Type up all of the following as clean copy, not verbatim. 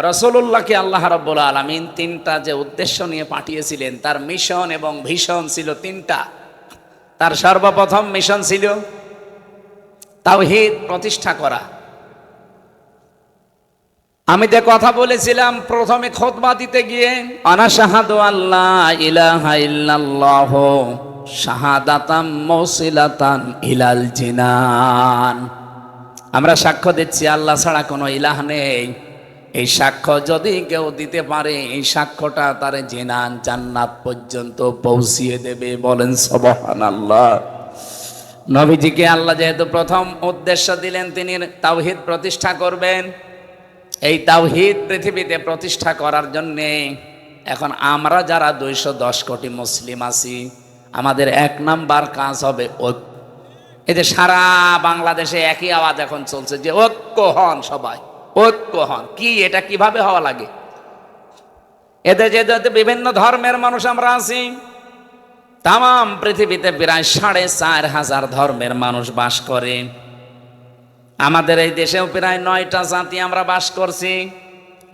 রাসূলুল্লাহকে আল্লাহ রাব্বুল আলামিন তিনটা যে উদ্দেশ্য নিয়ে পাঠিয়েছিলেন, তার মিশন এবং ভিশন ছিল তিনটা। তার সর্বপ্রথম মিশন ছিল তাওহীদ প্রতিষ্ঠা করা। আমি যে কথা বলেছিলাম প্রথমে খুতবা দিতে গিয়ে, আনা শাহাদু আল্লাহ ইলাহা ইল্লাল্লাহ শাহাদাতাম মুসিলাতান ইলাল জিনান। আমরা সাক্ষ্য দিচ্ছি আল্লাহ ছাড়া কোনো ইলাহ নেই। এই সাক্ষ্য যদি কেউ দিতে পারে, এই সাক্ষ্যটা তার জিনান জান্নাত পর্যন্ত পৌঁছিয়ে দেবে। বলেন সুবহানাল্লাহ। নবীজিকে আল্লাহ যেহেতু প্রথম উদ্দেশ্য দিলেন, তিনি তাওহীদ প্রতিষ্ঠা করবেন। এই তাওহীদ পৃথিবীতে প্রতিষ্ঠা করার জন্যে এখন আমরা যারা 210 কোটি মুসলিম আছি, আমাদের 1 নাম্বার কাজ হবে ঐক্য। এই যে সারা বাংলাদেশে একই আওয়াজ এখন চলছে যে ঐক্য হন, সবাই ঐক্য হন। কি এটা কিভাবে হওয়া লাগে? এতে যে বিভিন্ন ধর্মের মানুষ আমরা আছি, তাম পৃথিবীতে প্রায় 4,500 ধর্মের মানুষ বাস করে। আমাদের এই দেশেও প্রায় 9টা জাতি আমরা বাস করছি।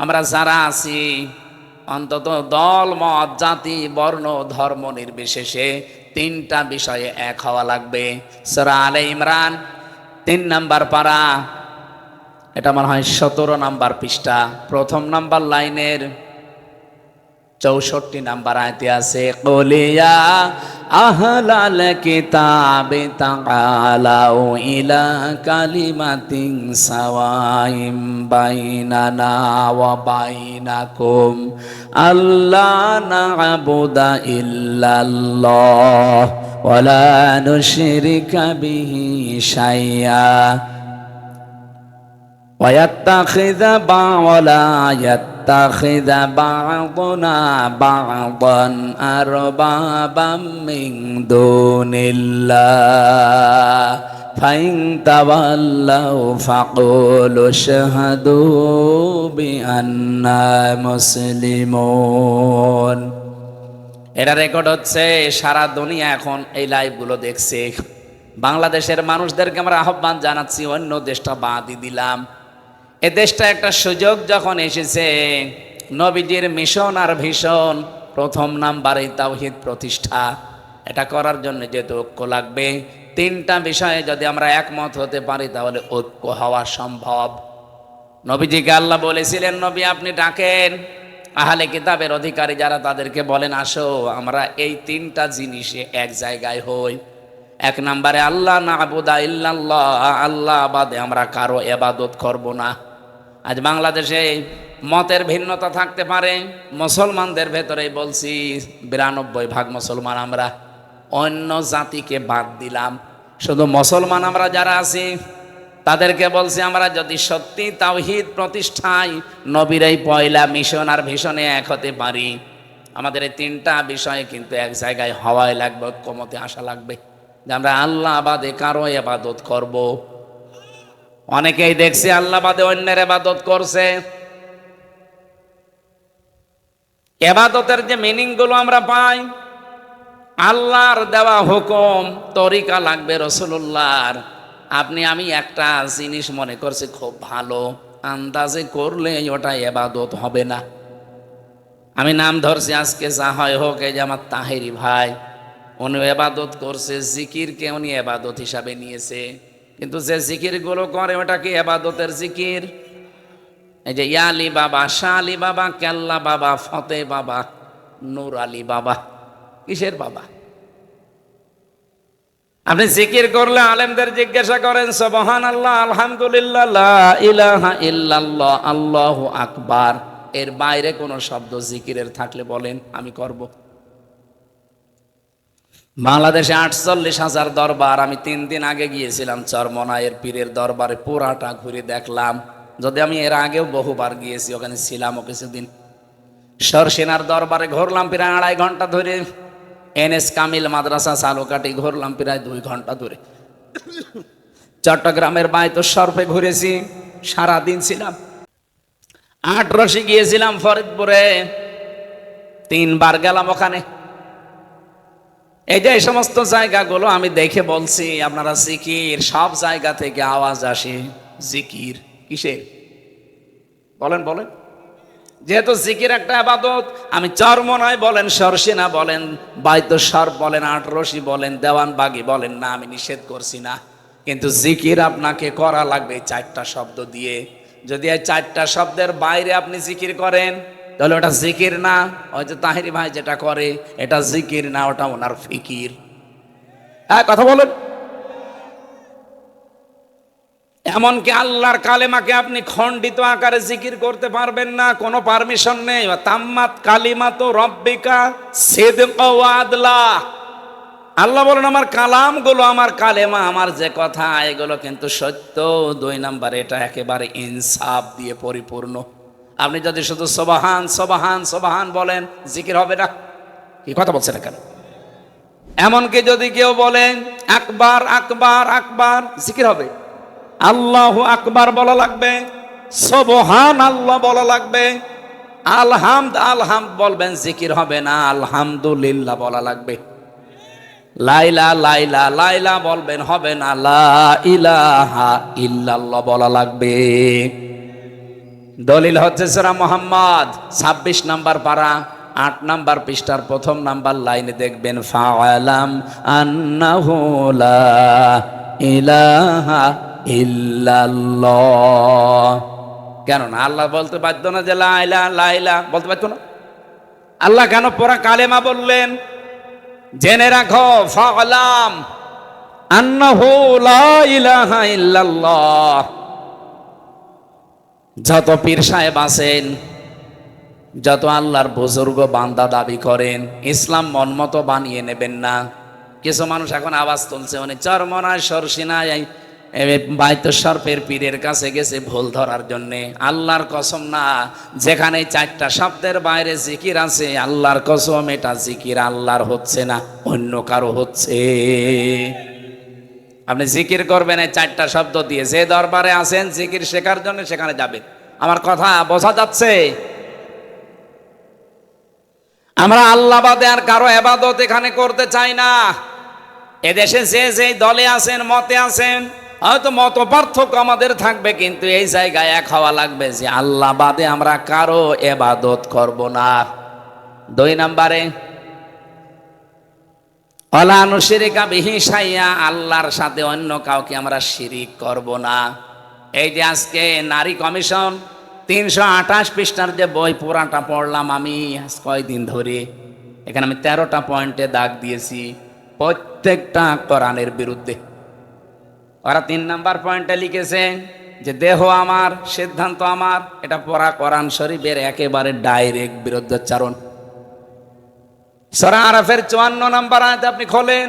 আমরা যারা আছি অন্তত দল মত জাতি বর্ণ ধর্ম নির্বিশেষে 3টা বিষয়ে এক হওয়া লাগবে। সূরা আলে ইমরান 3 নাম্বার পারা, এটা মনে হয় 17 নাম্বার পৃষ্ঠা, প্রথম নাম্বার লাইনের 64 নাম্বার আয়াতে আছে, কুলিয়া আহলাল কিতাবি তাআলাউ ইলা কালিমাতিন সাওয়াইম বাইনানা ওয়া বাইনাকুম আল্লা না'বুদা ইল্লাল্লাহ ওয়া লা নুশরিকা বিহি শাইআ ওয়া ইয়াত্তাখিযা يتخذ بعضنا بعضا أربابا من دون الله فإن تولوا فقولوا اشهدوا بأننا مسلمون। এটা রেকর্ড হচ্ছে, সারা দুনিয়া এখন এই লাইভগুলো দেখছে। বাংলাদেশের মানুষদেরকে আমরা আহ্বান জানাচ্ছি, অন্য দেশটা বাদই দিলাম, এ দেশটা একটা সুযোগ যখন এসেছে, নবীজির মিশন আর ভিশন প্রথম নাম্বারে তাওহীদ প্রতিষ্ঠা। এটা করার জন্য যেহেতু ঐক্য লাগবে, 3টা বিষয়ে যদি আমরা একমত হতে পারি তাহলে ঐক্য হওয়া সম্ভব। নবীজিকে আল্লাহ বলেছিলেন, নবী আপনি ডাকেন আহলে কিতাবের অধিকারী যারা, তাদেরকে বলেন আসো আমরা এই 3টা জিনিসে এক জায়গায় হই। 1 নম্বরে আল্লাহ না'বুদা ইল্লাল্লাহ, আল্লাহ বাদে আমরা কারো ইবাদত করব না। আজ বাংলাদেশে মতের ভিন্নতা থাকতে পারে, মুসলমানদের ভেতরেই বলছি 92% মুসলমান আমরা, অন্য জাতিকে বাদ দিলাম, শুধু মুসলমান আমরা যারা আছি তাদেরকে বলছি আমরা যদি সত্যি তাওহীদ প্রতিষ্ঠায় নবীর এই পয়লা মিশন আর ভিশনে এক হতে পারি, আমাদের এই 3টা বিষয়ে কিন্তু এক জায়গায় হওয়াই লাগবে, ঐক্যমতে আসা লাগবে যে আমরা আল্লাহ বাদে কারো ইবাদত করব। অনেকেই দেখছি আল্লাহ বাদে অন্যের ইবাদত করছে। ইবাদতের যে মিনিং গুলো আমরা পাই, আল্লাহর দেওয়া হুকুম তরিকা লাগবে রাসূলুল্লাহর। আপনি আমি একটা জিনিস মনে করছি খুব ভালো, আন্দাজে করলে ওটা ইবাদত হবে না। আমি নাম ধরছি আজকে, যা হয় হোক, এই যে আমার তাহেরি ভাই, উনি ইবাদত করছে, জিকিরকে উনি ইবাদত হিসাবে নিয়েছে, কিন্তু যে জিকির গুলো করে ওটা কি ইবাদতের জিকির? এই যে ইয়া আলী বাবা, শাহ আলী বাবা, কেল্লা বাবা, ফতে বাবা, নূর আলী বাবা, কিসের বাবা? আপনি জিকির করলে আলেমদের জিজ্ঞাসা করেন সুবহানাল্লাহ, আলহামদুলিল্লাহ, লা ইলাহা ইল্লাল্লাহ, আল্লাহু আকবার, এর বাইরে কোনো শব্দ জিকিরের থাকলে বলেন আমি করব। বাংলাদেশে 48,000 দরবার, আমি 3 দিন আগে গিয়েছিলাম চরমনায়ের পীরের দরবারে, পুরাটা ঘুরে দেখলাম। যদি আমি এর আগেও বহুবার গিয়েছি, ওখানে ছিলামও কিছুদিন। সরসেনার দরবারে ঘুরলাম প্রায় 2.5 ঘন্টা ধরে, এনএস কামিল মাদ্রাসা সালুকাটি ঘুরলাম প্রায় 2 ঘন্টা ধরে। চট্টগ্রামের বায়তুল শরফে ঘুরেছি, সারাদিন ছিলাম। 8 রশি গিয়েছিলাম ফরিদপুরে, 3 বার গেলাম ওখানে। এই যে এই সমস্ত জায়গাগুলো আমি দেখে বলছি আপনারা জিকির, সব জায়গা থেকে আওয়াজ আসে জিকির, কিসের বলেন বলেন? যেহেতু জিকির একটা ইবাদত, আমি চরমনায় বলেন, সরসিনা বলেন, বাইতুস্বর বলেন, আটরশি বলেন, দেওয়ানবাগি বলেন না, আমি নিষেধ করছি না, কিন্তু জিকির আপনাকে করা লাগবে এই চারটা শব্দ দিয়ে। যদি এই চারটা শব্দের বাইরে আপনি জিকির করেন তাহলে ওটা জিকির না। ওই যে তাহিরি ভাই যেটা করে এটা জিকির না, ওটা ওনার ফিকির। হ্যাঁ, কথা বলেন। এমনকি আল্লাহর কালেমাকে আপনি খণ্ডিত আকারে জিকির করতে পারবেন না, কোনো পারমিশন নেই। তাম্মাত কালিমাতু রব্বিকা সিদকা ওয়া আদলা। আল্লাহ বলেন আমার কালামগুলো, আমার কালেমা, আমার যে কথা, এগুলো কিন্তু সত্য। 2 নাম্বার, এটা একেবারে ইনসাফ দিয়ে পরিপূর্ণ। আপনি যদি শুধু সুবহান সুবহান সুবহান বলেন, জিকির হবে না। কি কথা বলছেন কেন? এমনকি যদি কেউ বলেন আকবার আকবার আকবার, জিকির হবে। আল্লাহু আকবার বলা লাগবে, সুবহান আল্লাহ বলা লাগবে, আলহামদ আলহামদ বলবেন, জিকির হবে না। আলহামদুলিল্লাহ বলা লাগবে। লাইলা লাইলা লাইলা বলবেন, হবে না। লা ইলাহা ইল্লাল্লাহ বলা লাগবে। দলিল হচ্ছে সূরা মুহাম্মদ 26 নাম্বার পারা 8 নাম্বার পৃষ্ঠার 1ম নাম্বার লাইনে দেখবেন, ফাআলাম আন্নাহু লা ইলাহা ইল্লাল্লাহ। কেন না? আল্লাহ বলতে বাধ্য না যে লা ইলাহা লা ইলাহা বলতে বাধ্য না? আল্লাহ কেন পুরা কালেমা বললেন? জেনে রাখো, ফাআলাম আন্নাহু লা ইলাহা ইল্লাল্লাহ। যত পীর সাহেব আছেন, যত আল্লাহর বুজুর্গ বান্দা দাবি করেন, ইসলাম মনমতো বানিয়ে নেবেন না। কিছু মানুষ এখন আওয়াজ তুলছে, উনি চরমনায় সরসিনায় বাইতুস্বর পীরের কাছে গেছে ভুল ধরার জন্যে। আল্লাহর কসম না, যেখানে 4টা শব্দের বাইরে জিকির আছে, আল্লাহর কসম এটা জিকির আল্লাহর হচ্ছে না, অন্য কারো হচ্ছে। আপনি জিকির করবেন এই 4টা শব্দ দিয়ে। যে দরবারে আছেন জিকির শেখার জন্য, সেখানে যাবেন। আমার কথা বোঝা যাচ্ছে? আমরা আল্লাহ বাদে আর কারো ইবাদত এখানে করতে চাই না। এদেশে যে দলে আছেন, মতে আছেন, হয়তো মত পার্থক্য আমাদের থাকবে, কিন্তু এই জায়গায় এক হওয়া লাগবে যে আল্লাহ বাদে আমরা কারো ইবাদত করব না। 2 নাম্বারে, ওয়ালা নুশরিকা বিহি শাইআ, আল্লাহর সাথে অন্য কাউকে আমরা শিরিক করব না। এই যে আজকে নারী কমিশন 328 পৃষ্ঠার যে বই পুরাটা পড়লাম আমি আজ কয়দিন ধরে, এখানে আমি 13টা পয়েন্টে দাগ দিয়েছি, প্রত্যেকটা কোরআনের বিরুদ্ধে। ওরা 3 নাম্বার পয়েন্টে লিখেছে যে দেহ আমার, সিদ্ধান্ত আমার। এটা পড়া কোরআন শরীফের একেবারে ডাইরেক্ট বিরুদ্ধাচরণ। সূরা আরাফের 54 নাম্বার আয়াতে আপনি খোলেন,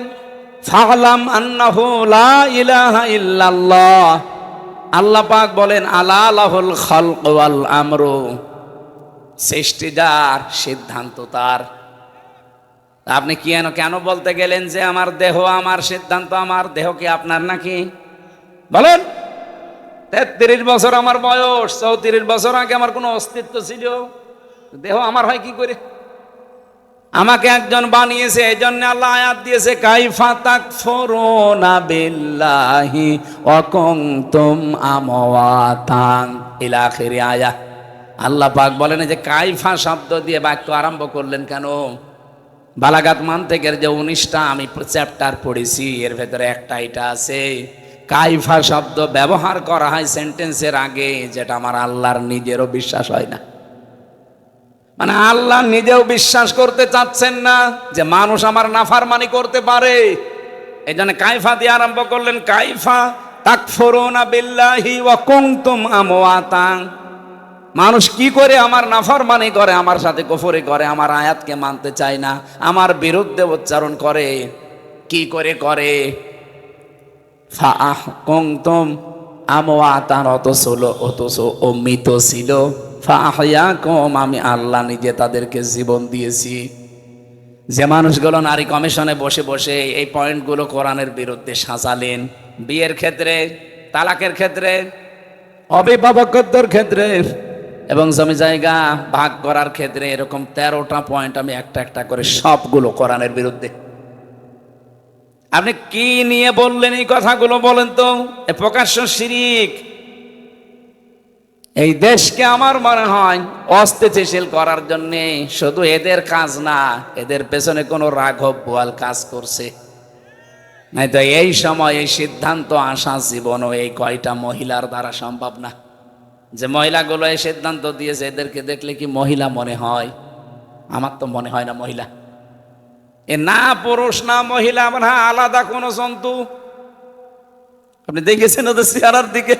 ফাআলাম আন্নাহু লা ইলাহা ইল্লাল্লাহ। আল্লাহ পাক বলেন আলা লাহুল খালক ওয়াল আমরু, সৃষ্টি যার, সিদ্ধান্ত তার। আপনি কেন বলতে গেলেন যে আমার দেহ আমার, সিদ্ধান্ত আমার? দেহ কি আপনার নাকি? বলেন। 33 বছর আমার বয়স, 34 বছর আগে আমার কোনো অস্তিত্ব ছিল? দেহ আমার হয় কি করে? আমাকে একজন বানিয়েছে, এই জন্য আল্লাহ আয়াত দিয়েছে, কাইফা তাকফুরুনা বিল্লাহি ওয়া কুনতুম আমওয়াতান ইলা আখির আয়া। আল্লাহ পাক বলেন যে কাইফা শব্দ দিয়ে বাক্য আরম্ভ করলেন কেন? বালাগাত মান্তিকের যে 19টা আমি চ্যাপ্টার পড়েছি, এর ভেতরে একটা এটা আছে, কাইফা শব্দ ব্যবহার করা হয় সেন্টেন্সের আগে, যেটা আমার আল্লাহর নিজেরও বিশ্বাস হয় না। মানে আল্লাহ নিজেও বিশ্বাস করতে চাচ্ছেন না যে মানুষ আমার নাফরমানি করতে পারে। এই জন্য কাইফা দিয়ে আরম্ভ করলেন, কাইফা তাকফুরুনা বিল্লাহি ওয়া কুনতুম আমওয়াতান। মানুষ কি করে আমার নাফরমানি করে, আমার সাথে কুফরি করে, আমার আয়াতকে মানতে চায় না, আমার বিরুদ্ধে উচ্চারণ করে। কি করে করে? কুনতুম আমওয়াতান, অথচ অমৃত ছিল। ফাআহইয়াকুম, আমি আল্লাহ নিজে তাদেরকে জীবন দিয়েছি। যে মানুষগুলো নারী কমিশনে বসে বসে এই পয়েন্টগুলো কোরআনের বিরুদ্ধে সাজালেন, বিয়ের ক্ষেত্রে, তালাকের ক্ষেত্রে, অভিভাবকত্বের ক্ষেত্রে এবং জমি জায়গা ভাগ করার ক্ষেত্রে, এরকম 13টা পয়েন্ট আমি একটা একটা করে সবগুলো কোরআনের বিরুদ্ধে। আপনি কি নিয়ে বললেন এই কথাগুলো বলেন তো? প্রকাশ্য শিরিক। এই দেশকে আমার মনে হয় অস্থিতিশীল করার জন্য শুধু এদের কাজ না, এদের পেছনে কোনো রাঘব বোয়াল কাজ করছে। নাই তো এই সময় এই সিদ্ধান্ত আসা জীবনও এই কয়টা মহিলার দ্বারা সম্ভব না। যে মহিলাগুলো এই সিদ্ধান্ত দিয়েছে এদেরকে দেখলে কি মহিলা মনে হয়? আমার তো মনে হয় না মহিলা। এ না পুরুষ না মহিলা, মানে আলাদা কোনো জন্তু। আপনি দেখেছেন ওদের চেহারার দিকে?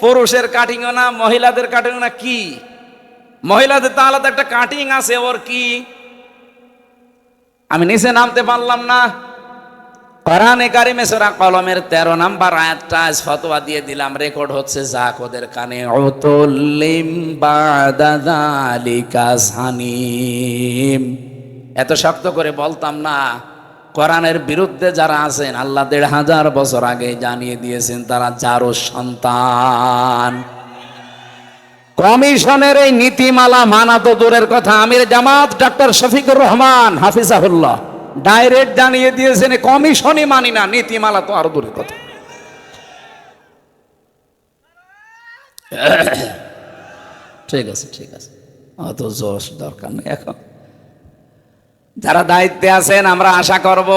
পুরুষের কাটিংও না, মহিলাদের কাটিং না। কি মহিলাদের তো আলাদা একটা কাটিং আছে, ওর কি আমি নিচে নামতে পারলাম না। কোরআনে কারিমে সূরা কলমের 13 নাম্বার আয়াতটা আজ ফতোয়া দিয়ে দিলাম, রেকর্ড হচ্ছে, যাক ওদের কানে। উতুল্লিম বাদা যালিকা জানিম। এত শক্ত করে বলতাম না। কোরআনের বিরুদ্ধে যারা আছেন আল্লাহ 1500 বছর আগে জানিয়ে দিয়েছেন তারা যারও সন্তান। কমিশনের এই নীতিমালা মানা তো দূরের কথা, আমির জামাত ডক্টর শফিকুর রহমান হাফিজাহুল্লাহ ডাইরেক্ট জানিয়ে দিয়েছেন কমিশনই মানি না, নীতিমালা তো আরো দূরের কথা। ঠিক আছে ঠিক আছে, অত জোশ দরকার নেই এখন। যারা দায়িত্বে আছেন আমরা আশা করব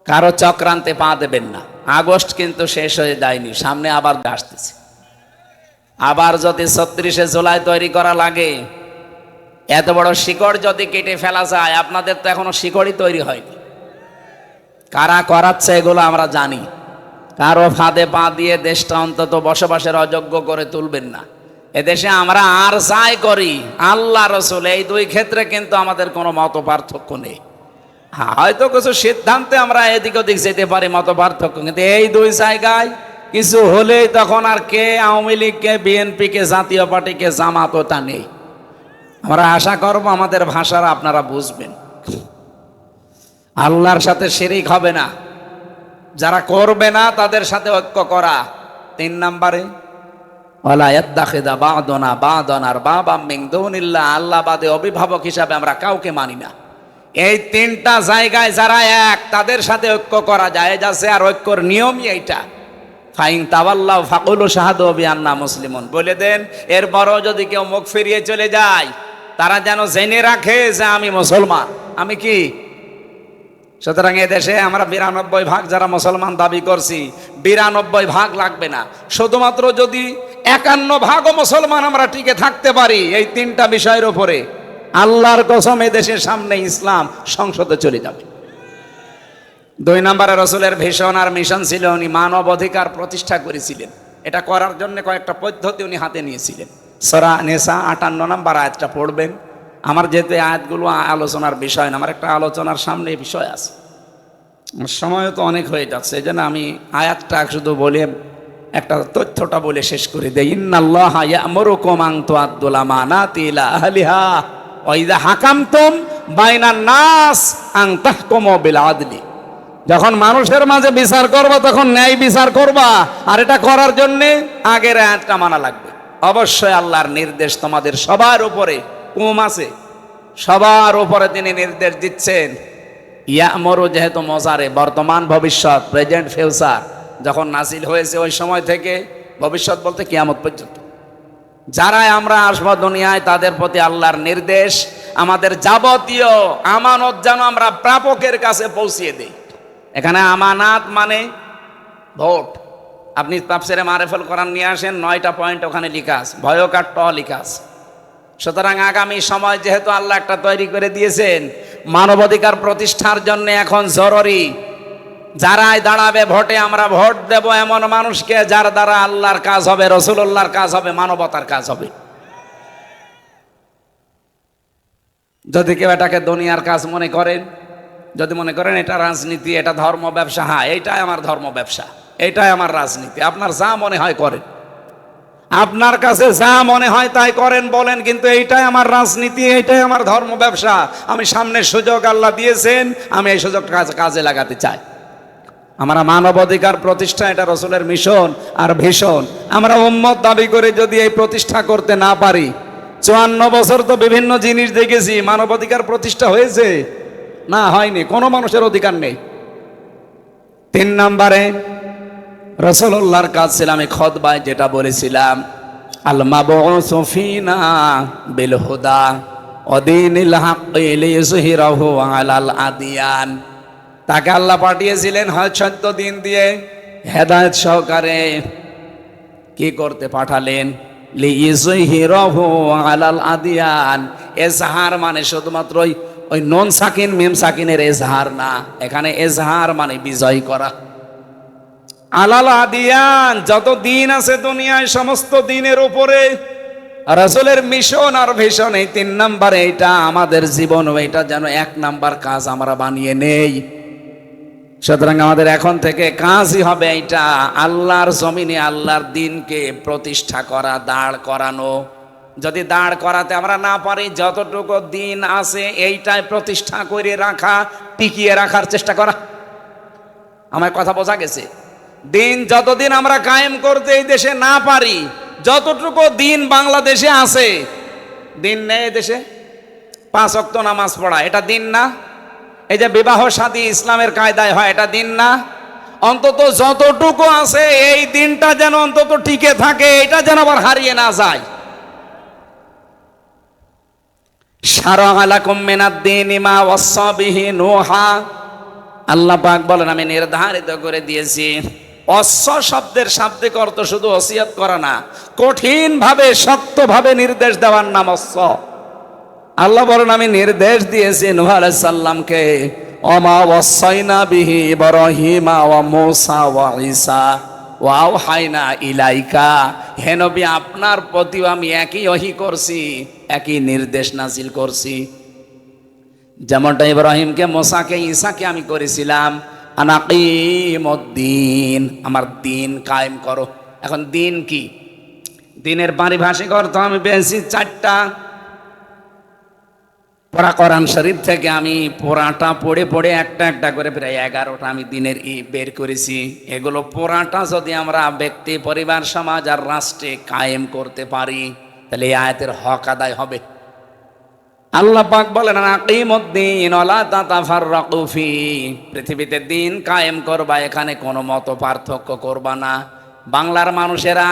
কারো চক্রান্তে পা দেবেন না। আগস্ট কিন্তু শেষ হয়ে যায়নি, সামনে আবার আসতেছে। আবার যদি 36শে জুলাই তৈরি করা লাগে, এত বড় শিকড় যদি কেটে ফেলা যায়, আপনাদের তো এখনো শিকড়ই তৈরি হয়নি। কারা করাচ্ছে এগুলো আমরা জানি। কারো ফাঁদে পা দিয়ে দেশটা অন্তত বসবাসের অযোগ্য করে তুলবেন না। এদেশে আমরা আর যাই করি, আল্লাহ রসুল এই দুই ক্ষেত্রে কিন্তু আমাদের কোনো মত পার্থক্য নেই। হয়তো কিছু সিদ্ধান্তে আমরা এদিক ওদিক যেতে পারি মত পার্থক্য, কিন্তু এই দুই জায়গায় কিছু হলেই তখন আর কে আওয়ামী লীগ, কে বিএনপি, কে জাতীয় পার্টি, কে জামাত, ওটা নেই। আমরা আশা করব আমাদের ভাষারা আপনারা বুঝবেন। আল্লাহর সাথে শিরিক হবে না, যারা করবে না তাদের সাথে ঐক্য করা। 3 নম্বরে ওয়ালা ইয়াত্তাখিযা বা'দুনা বা'দান আরবাবাম মিন দুনিল্লাহ, আল্লাহ বাদে অভিভাবক হিসাবে আমরা কাউকে মানি না। এই 3টা জায়গায় যারা এক, তাদের সাথে ঐক্য করা যায় যাচ্ছে, আর ঐক্যর নিয়মই এইটা। ফাইন তাওয়াল্লাউ ফাকুলু শাহাদু বিআন্না মুসলিমুন, বলে দেন এরপরও যদি কেউ মুখ ফিরিয়ে চলে যায় তারা যেন জেনে রাখে যে আমি মুসলমান। আমি কি? সুতরাং এদেশে আমরা 92% যারা মুসলমান দাবি করছি, 92% লাগবে না, শুধুমাত্র যদি 51% মুসলমান আমরা টিকে থাকতে পারি এই 3টা বিষয়ের উপরে, আল্লাহর কসম এদেশের সামনে ইসলাম সংসদে চলে যাবে। 2 নম্বরে রসুলের ভীষণ আর মিশন ছিল, উনি মানব অধিকার প্রতিষ্ঠা করেছিলেন। এটা করার জন্য কয়েকটা পদ্ধতি উনি হাতে নিয়েছিলেন। সূরা নিসা 58 নম্বর আয়াতটা পড়বেন। আমার যেহেতু আয়াতগুলো আলোচনার বিষয় না, আমার একটা আলোচনার সামনে বিষয় আছে, সময় তো অনেক হয়ে যাচ্ছে, এই জন্য আমি আয়াতটা শুধু বলে একটা তথ্যটা বলে শেষ করে দেই। ইন্নাল্লাহা ইয়া'মুরুকুম আন তুআদ্দুল আমানাতি ইলা আহলিহা ওয়া ইযা হাকামতুম বাইনান নাস আন তাহকুমু বিল আদলি। যখন মানুষের মাঝে বিচার করবা তখন ন্যায় বিচার করবা, আর এটা করার জন্য আগের আয়াতটা মানা লাগবে। অবশ্যই আল্লাহর নির্দেশ তোমাদের সবার উপরে কম আছে, সবার উপরে তিনি নির্দেশ দিচ্ছেন। ইয়া'মুরু যেহেতু মজারে, বর্তমান ভবিষ্যৎ, প্রেজেন্ট ফিউচার, যখন নাজিল হয়েছে ওই সময় থেকে ভবিষ্যৎ বলতে কিয়ামত পর্যন্ত যারাই আমরা আসবো দুনিয়ায় তাদের প্রতি আল্লাহর নির্দেশ, আমাদের যাবতীয় আমানত যেন আমরা প্রাপকের কাছে পৌঁছিয়ে দিই। এখানে আমানাত মানে ভোট। আপনি তাফসিরে মারিফুল কোরআন নিয়ে আসেন, 9টা পয়েন্ট ওখানে লেখা আছে, ভয়কার ট লেখা আছে। সুতরাং আগামী সময় যেহেতু আল্লাহ একটা তৈরি করে দিয়েছেন মানবাধিকার প্রতিষ্ঠার জন্য, এখন জরুরি যারাই দাঁড়াবে ভোটে আমরা ভোট দেব এমন মানুষকে যার দ্বারা আল্লাহর কাজ হবে, রাসূলুল্লাহর কাজ হবে, মানবতার কাজ হবে। যদি কেউ এটাকে দুনিয়ার কাজ মনে করেন, যদি মনে করেন এটা রাজনীতি, এটা ধর্ম ব্যবসা, হ্যাঁ এইটাই আমার ধর্ম ব্যবসা, এইটাই আমার রাজনীতি, আপনার যা মনে হয় করেন, আপনার কাছে যা মনে হয় তাই করেন বলেন, কিন্তু এইটাই আমার রাজনীতি, এইটাই আমার ধর্ম ব্যবসা, আমি সামনের সুযোগ আল্লাহ দিয়েছেন, আমি এই সুযোগ কাজে লাগাতে চাই। আমরা মানবাধিকার প্রতিষ্ঠা, এটা রসুলের মিশন আর ভীষণ। আমরা উম্মত দাবি করে যদি এই প্রতিষ্ঠা করতে না পারি, 54 বছর তো বিভিন্ন জিনিস দেখেছি, মানবাধিকার প্রতিষ্ঠা হয়েছে না? হয়নি, কোনো মানুষের অধিকার নেই। 3 নম্বরে রাসূলুল্লাহর কাছে ছিলাম, আমি খুতবায় যেটা বলেছিলাম, আল মাবউসু ফিনা বিল হুদা ওয়া দীনিল হাক্কি লিইয়ুযহিরাহু আলাল আদিয়ান। তাকে আল্লাহ পাঠিয়েছিলেন সত্য দিন দিয়ে, হেদায়েত সহকারে। কি করতে পাঠালেন? লিইয়ুযহিরাহু আলাল আদিয়ান। এজহার মানে শুধুমাত্র ওই নুন সাকিন মিম সাকিনের এজহার না, এখানে এজহার মানে বিজয় করা। আলাল আদিয়ান, যত দিন আছে দুনিয়ায় সমস্ত দিনের উপরে রাসূলের মিশন আর ভিশন এই 3 নাম্বার, এইটা আমাদের জীবন, এটা যেন 1 নাম্বার কাজ আমরা বানিয়ে নেই। সুতরাং আমাদের এখন থেকে কাজই হবে এইটা, আল্লাহর জমিনে আল্লাহর দিনকে প্রতিষ্ঠা করা, দাঁড় করানো। যদি দাঁড় করাতে আমরা না পারি, যতটুকু দিন আছে এইটাই প্রতিষ্ঠা করে রাখা, টিকিয়ে রাখার চেষ্টা করা। আমার কথা বোঝা গেছে? দিন যতদিন আমরা কায়েম করতে এই দেশে না পারি, যতটুকু দিন বাংলাদেশে আছে, দিন নেই দেশে 5 ওয়াক্ত নামাজ পড়া, এটা দিন না? এই যে বিবাহ শাদী ইসলামের কায়দায় হয়, এটা দিন না? অন্তত যতটুকু আছে এই দিনটা যেন অন্তত টিকে থাকে, এটা যেন আবার হারিয়ে না যায়। শারা'a লাকুম মিনাদ-দীনি মা ওয়াসসা বিহি নূহা, আল্লাহ পাক বলেন আমি নির্ধারিত করে দিয়েছি। ওয়াসস শব্দের শাব্দিক অর্থ শুধু ওসিয়ত করা না, কঠিন ভাবে শক্তভাবে নির্দেশ দেওয়ার নাম ওয়াসস। আল্লাহ বলেন আমি নির্দেশ দিয়েছি নূহ আলাইহিস সালামকে, ওমা ওয়াসাইনা বিহি ইব্রাহিমা ওয়া মূসা ওয়া ঈসা ওয়া আওহাইনা ইলাইকা। হে নবী, আপনার প্রতিও আমি একই ওহী করছি, একই নির্দেশ নাজিল করছি। যেমনটা ইব্রাহিমকে, মুসাকে, ঈসাকে আমি করেছিলাম আনাকিমুদ্দিন, আমার দিন কায়েম করো। এখন দিন কি? দিনের পারিভাষিক অর্থ আমি পেয়েছি 4টা। পড়া কোরআন শরীফ থেকে আমি পড়াটা পড়ে পড়ে একটা একটা করে প্রায় 11টা আমি দিনের বের করেছি। এগুলো পড়াটা যদি আমরা ব্যক্তি, পরিবার, সমাজ আর রাষ্ট্রে কায়েম করতে পারি, তাহলে এই আয়াতের হক আদায় হবে। আল্লাহ পাক বলেন আকিমুদ্দিন ওয়ালা তাতাফাররাকু ফি, পৃথিবীতে দিন কায়েম করবা, এখানে কোনো মত পার্থক্য করবা না। বাংলার মানুষেরা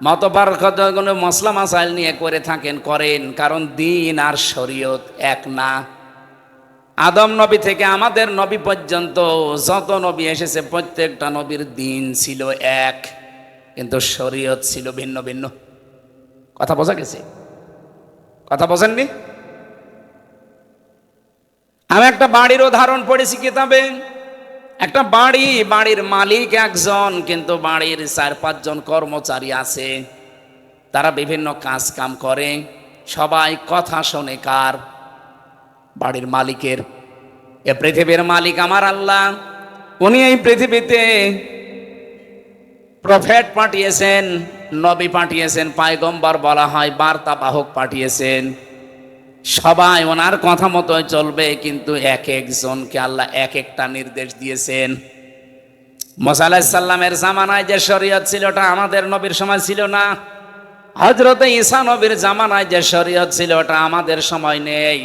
মত পার্থক্য মসলা মাসাইল নিয়ে করে থাকেন, করেন, কারণ দিন আর শরীয়ত এক না। আদম নবী থেকে আমাদের নবী পর্যন্ত যত নবী এসেছে প্রত্যেকটা নবীর দিন ছিল এক, কিন্তু শরীয়ত ছিল ভিন্ন ভিন্ন। কথা বোঝা গেছে? কথা বোঝেননি? আমি একটা বাড়ির উদাহরণ পড়েছি কিতাবে। একটা বাড়ির মালিক একজন, কিন্তু বাড়ির 4-5 জন কর্মচারী আছে, তারা বিভিন্ন কাজ কাম করে। সবাই কথা শোনে কার? বাড়ির মালিকের। এ পৃথিবীর মালিক আমার আল্লাহ, উনি এই পৃথিবীতে প্রফেট পাঠিয়েছেন, নবী পাঠিয়েছেন, পয়গম্বর বলা হয়, বার্তা বাহক পাঠিয়েছেন। সবাই ওনার কথা মতো চলবে, কিন্তু এক একজনকে আল্লাহ এক একটা নির্দেশ দিয়েছেন। মুসা আলাইহিস সালামের জামানায় যে শরীয়ত ছিল, ওটা আমাদের নবীর সময় ছিল না। হযরতে ঈসা নবীর জামানায় যে শরীয়ত ছিল, ওটা আমাদের সময় নেই।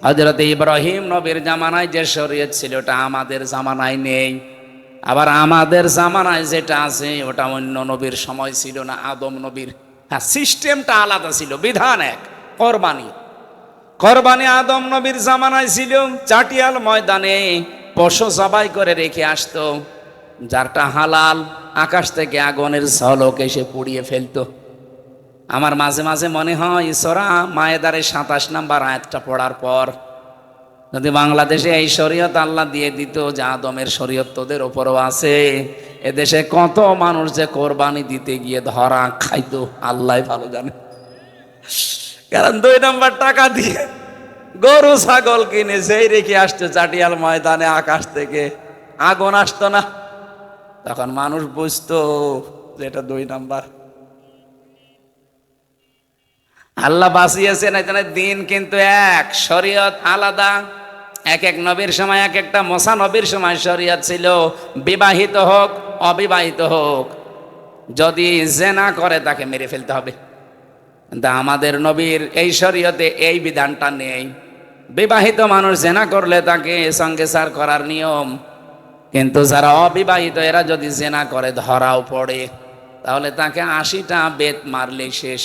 হযরতে ইব্রাহিম নবীর জামানায় যে শরীয়ত ছিল, ওটা আমাদের জামানায় নেই। আবার আমাদের জামানায় যেটা আছে, ওটা অন্য নবীর সময় ছিল না, আদম নবীর। হ্যাঁ, সিস্টেমটা আলাদা ছিল, বিধান এক। কোরবানি আদম নবীর জামানায় ছিল, চাটিয়াল ময়দানে পশু জবাই করে রেখে আসতো, যারটা হালাল আকাশ থেকে আগুনের ঝলক এসে পুড়িয়ে ফেলতো। আমার মাঝে মাঝে মনে হয় সূরা মায়েদারে 27 নম্বর আয়াতটা পড়ার পর যদি বাংলাদেশে এই শরীয়ত আল্লাহ দিয়ে দিত যে আদমের শরীয়ত তোদের উপরও আছে, এদেশে কত মানুষ যে কোরবানি দিতে গিয়ে ধরা খাইতো আল্লাহ ভালো জানে। কারণ 2 নম্বর টাকা দিয়ে গরু ছাগল কিনে যেই রেখে আসতো চাটিয়াল ময়দানে, আকাশ থেকে আগুন আসতো না, তখন মানুষ বুঝতো যে এটা 2 নম্বর। আল্লাহ বাঁচিয়েছেন, এখানে দিন কিন্তু এক, শরীয়ত আলাদা। এক এক নবীর সময় এক একটা। মুসা নবীর সময় শরীয়ত ছিল বিবাহিত হোক অবিবাহিত হোক, যদি জেনা করে তাকে মেরে ফেলতে হবে। কিন্তু আমাদের নবীর এই শরীয়তে এই বিধানটা নেই। বিবাহিত মানুষ জেনা করলে তাকে সঙ্গে সার করার নিয়ম, কিন্তু যারা অবিবাহিত এরা যদি জেনা করে ধরাও পড়ে, তাহলে তাকে 80টা বেত মারলে শেষ।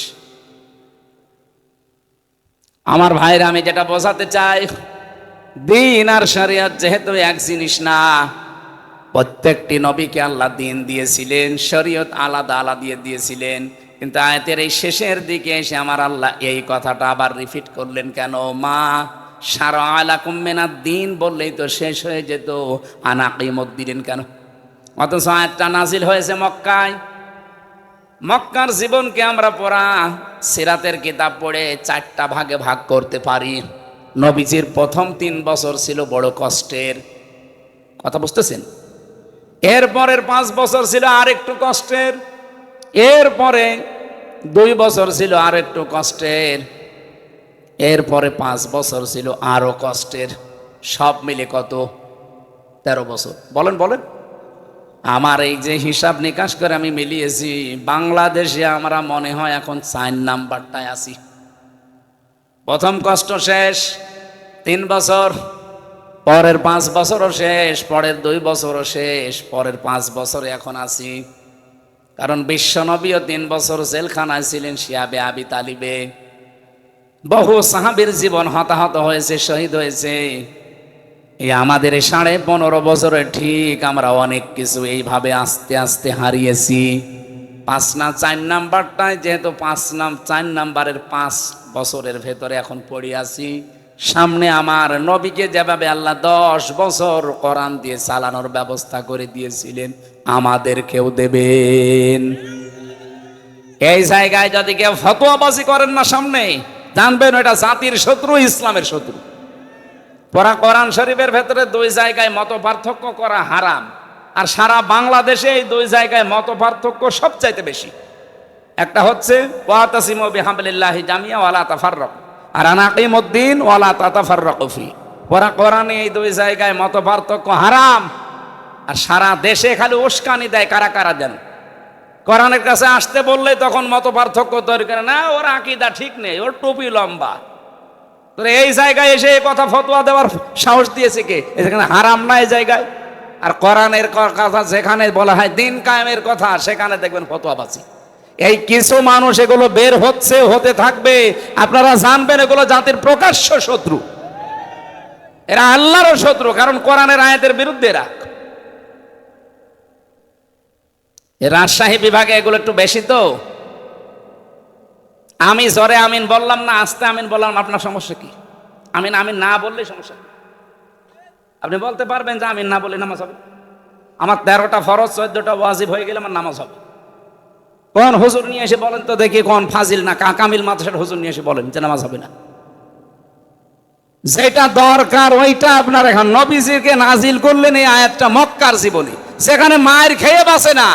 আমার ভাইরা, আমি যেটা বোঝাতে চাই, দিন আর শরিয়ত যেহেতু এক জিনিস না, প্রত্যেকটি নবীকে আল্লাহ দিন দিয়েছিলেন, শরিয়ত আলাদা আলাদা দিয়ে দিয়েছিলেন। কিন্তু আয়াতের এই শেষের দিকে এসে আমার আল্লাহ এই কথাটা আবার রিপিট করলেন কেন? মা শারা আলাকুম মিনাদ দিন বললেই তো শেষ হয়ে যেত, আনাকিমুদ্দিন কেন? অথচ আয়াতটা নাজিল হয়েছে মক্কায়। মক্কার জীবনকে আমরা পড়া সিরাতের কিতাব পড়ে 4টা ভাগে ভাগ করতে পারি। নবীজির প্রথম 3 বছর ছিল বড় কষ্টের, কথা বুঝতেছেন? এরপরের 5 বছর ছিল আর একটু কষ্টের, এরপরে 2 বছর ছিল আর একটু কষ্টের, এরপরে 5 বছর ছিল আরো কষ্টের। সব মিলে কত? 13 বছর। বলেন বলেন। আমার এই যে হিসাব নিকাশ করে আমি মিলিয়েছি, বাংলাদেশে আমরা মনে হয় এখন 4 নাম্বারটায় আছি। প্রথম কষ্ট শেষ 3 বছর, পরের 5 বছরও শেষ, পরের 2 বছরও শেষ, পরের 5 বছরে এখন আছি। কারণ বিশ্বনবীও 3 বছর জেলখানায় ছিলেন শিয়াবে আবি তালিবে। বহু সাহাবীর জীবন হতাহত হয়েছে, শহীদ হয়েছে। এই আমাদের 15.5 বছরে ঠিক আমরা অনেক কিছু এইভাবে আস্তে আস্তে হারিয়েছি। 5 না 4 নাম্বারটায় যেহেতু 4 নাম্বারের 5 বছরের ভেতরে এখন পড়ে আছি। সামনে আমার নবীকে যেভাবে আল্লাহ 10 বছর কোরআন দিয়ে চালানোর ব্যবস্থা করে দিয়েছিলেন, আমাদেরকেও দেবেন। এই জায়গায় যদি কেউ ফতোয়াবাজি করেন না সামনে, জানবেন এটা জাতির শত্রু, ইসলামের শত্রু। পরা কোরআন শরীফের ভেতরে 2 জায়গায় মত পার্থক্য করা হারাম, আর সারা বাংলাদেশে এই 2 জায়গায় মত পার্থক্য সবচাইতে বেশি। একটা হচ্ছে ওয়াতাসিমু বিহাবলিল্লাহি জামিয়া ওয়ালা তাফাররাকু, আর আনাকিমুদ্দিন ওয়ালা তাতাফাররাকু ফি। পরা কোরআনে এই 2 জায়গায় মত পার্থক্য হারাম, আর সারা দেশে খালি উস্কানি দেয়। কারা কারা দেন? কোরআনের কাছে আসতে বললে তখন মত পার্থক্য তৈরি করে, না ওর আকীদা ঠিক নেই, ওর টুপি লম্বা। এই জায়গায় এসে এই কথা ফতোয়া দেওয়ার সাহস দিয়েছে কে? এখানে হারাম না এই জায়গায়। আর কোরআনের কথা যেখানে বলা হয় দিন কায়েমের কথা, সেখানে দেখবেন ফতোয়াবাজি। এই কিছু মানুষ এগুলো বের হচ্ছে, হতে থাকবে। আপনারা জানবেন এগুলো জাতির প্রকাশ্য শত্রু, এরা আল্লাহরও শত্রু, কারণ কোরআনের আয়াতের বিরুদ্ধে এরা। রাজশাহী বিভাগে এগুলো একটু বেশি তো। আমি জোরে আমিন বললাম না আস্তে আমিন বললাম, আপনার সমস্যা কি? আমিন আমিন না বললেই সমস্যা। আপনি বলতে পারবেন যে আমিন না বলে নামাজ হবে? আমার 13টা ফরজ 14টা ওয়াজিব হয়ে গেলে আমার নামাজ হবে। কোন হুজুর নিয়ে এসে বলেন তো দেখি, কোন ফাজিল না কামিল মাদ্রাসার হুজুর নিয়ে এসে বলেন যে নামাজ হবে না? যেটা দরকার ওইটা আপনার এখন নবীজিকে নাজিল করলেন এই আয়াতটা মক্কার জীবনে, সেখানে মায়ের খেয়ে বাঁচে না,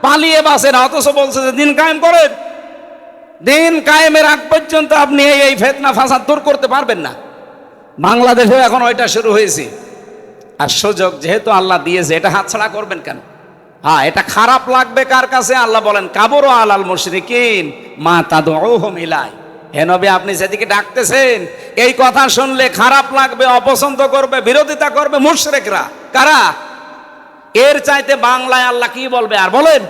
পালিয়ে বাঁচে না, অথচ বলছে যে দিন কায়েম করেন। দিন কায়েমের আগ পর্যন্ত আপনি এই ফিতনা ফাসাদ দূর করতে পারবেন না। বাংলাদেশে এখন ওইটা শুরু হয়েছে। আর সুযোগ যেহেতু আল্লাহ দিয়েছে, এটা হাতছাড়া করবেন কেন? হ্যাঁ, এটা খারাপ লাগবে কার কাছে? আল্লাহ বলেন কাবুরু আলাল মুশরিকিন মা তাদউহুম ইলাই। হে নবী, আপনি যেদিকে ডাকতেছেন এই কথা শুনলে খারাপ লাগবে, অপছন্দ করবে, বিরোধিতা করবে মুশরিকরা। কারা? এর চাইতে বাংলায় আল্লাহ কি বলবে আর বলেন?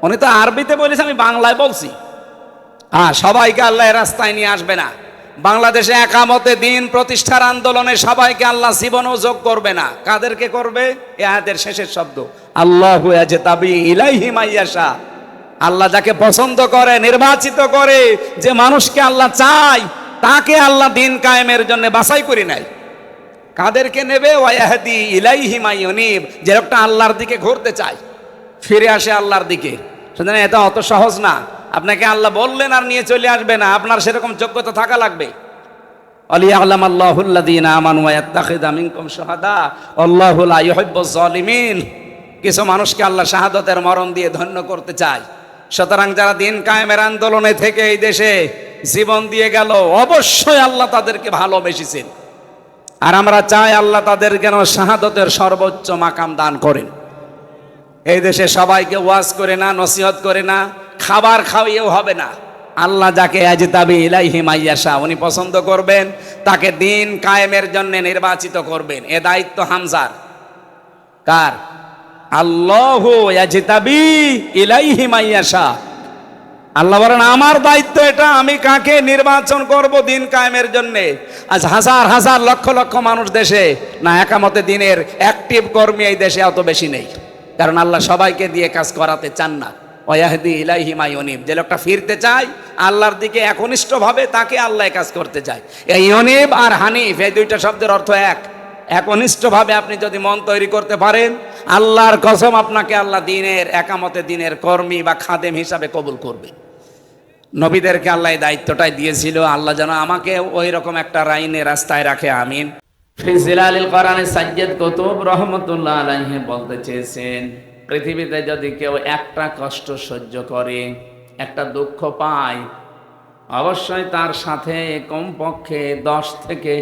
উনি তো আরবিতে বলেছে, আমি বাংলায় বলছি। হ্যাঁ, সবাইকে আল্লাহ রাস্তায় নিয়ে আসবে না। বাংলাদেশে একামতে দিন প্রতিষ্ঠার আন্দোলনে সবাইকে আল্লাহ জীবনও যোগ করবে না। কাদেরকে করবে? এই আয়াতের শেষের শব্দ, আল্লাহু ইয়াজতাবি ইলাইহি মাইয়াশা। আল্লাহ যাকে পছন্দ করে, নির্বাচিত করে, যে মানুষকে আল্লাহ চায়, তাকে আল্লাহ দিন কায়েমের জন্য বাছাই করে নেয়। কাদেরকে নেবে? ওয়াহদি ইলাইহি মাইয়ুনিব, যে লোকটা আল্লাহর দিকে ঘুরতে চায়, ফিরে আসে আল্লাহর দিকে। সুতরাং এটা অত সহজ না। আপনাকে আল্লাহ বললেন আর নিয়ে চলে আসবে না, আপনার সেরকম যোগ্যতা থাকা লাগবে। আলিয়ালামাল্লাহুল্লাযীনা আমানু ওয়া ইয়াত্তাখিযা মিনকুম শুহাদা আল্লাহু লা ইউহিব্বুজ জালিমিন। কিছু মানুষকে আল্লাহ শাহাদাতের মরণ দিয়ে ধন্য করতে চায়। সুতরাং যারা দিন কায়েমের আন্দোলনে থেকে এই দেশে জীবন দিয়ে গেল, অবশ্যই আল্লাহ তাদেরকে ভালোবেসেছেন। আর আমরা চাই আল্লাহ তাদের যেন শাহাদাতের সর্বোচ্চ মাকাম দান করেন। এই দেশে সবাইকে ওয়াজ করে না, নসিহত করে না, খাবার খাওয়িয়েও হবে না। আল্লাহ যাকে ইয়াজতাবি ইলাইহি মাইয়াশা, উনি পছন্দ করবেন, তাকে দিন কায়েমের জন্য নির্বাচিত করবেন। এ দায়িত্ব হামজার। কার? আল্লাহু ইয়াজতাবি ইলাইহি মাইয়াশা। আল্লাহ বলেন আমার দায়িত্ব এটা, আমি কাকে নির্বাচন করব দিন কায়েমের জন্য। আজ হাজার হাজার লক্ষ লক্ষ মানুষ দেশে, না একামতে দিনের অ্যাক্টিভ কর্মী এই দেশে অত বেশি নেই, কারণ আল্লাহ সবাইকে দিয়ে কাজ করাতে চান না। ওয়াহদি ইলাইহি মা ইউনিব, যে লোকটা ফিরতে চায় আল্লাহর দিকে একনিষ্ঠভাবে, তাকে আল্লাহ কাজ করতে চায়। এই ইউনিব আর হানিফ এই দুইটা শব্দের অর্থ এক। একনিষ্ঠভাবে আপনি যদি মন তৈরি করতে পারেন, আল্লাহর কসম আপনাকে আল্লাহ দিনের একামতে দিনের কর্মী বা খাদেম হিসাবে কবুল করবে। নবীদেরকে আল্লাহ এই দায়িত্বটাই দিয়েছিল, আল্লাহ যেন আমাকে ওই রকম একটা লাইনে রাস্তায় রাখে। আমিন। ফি জিলালিল কোরআনে সাজ্জাদ কুতুব রহমাতুল্লাহ আলাইহি বলতে চেয়েছেন, পৃথিবীতে যদি কেউ একটা কষ্ট সহ্য করে, একটা দুঃখ পায়, অবশ্যই তার সাথে কমপক্ষে 10 থেকে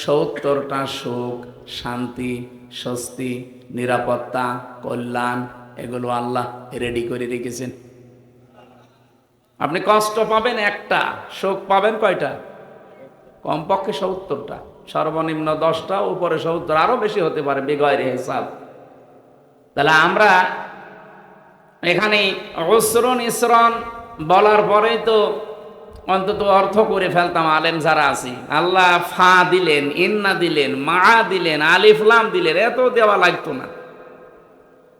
70টা সুখ, শান্তি, স্বস্তি, নিরাপত্তা, কল্যাণ এগুলো আল্লাহ রেডি করে রেখেছেন। আপনি কষ্ট পাবেন একটা, সুখ পাবেন কয়টা? কমপক্ষে 70টা, সর্বনিম্ন 10টা, উপরে 70, আরো বেশি হতে পারে বেগয়রে হিসাব। তাহলে আমরা এখানে উসরুন ইসরন বলার পরেই তো অন্তত অর্থ করে ফেলতাম আলেম যারা আছি। আল্লাহ ফা দিলেন, ইন্না দিলেন, মা দিলেন, আলিফ লাম দিলেন, এত দেওয়া লাগতো না।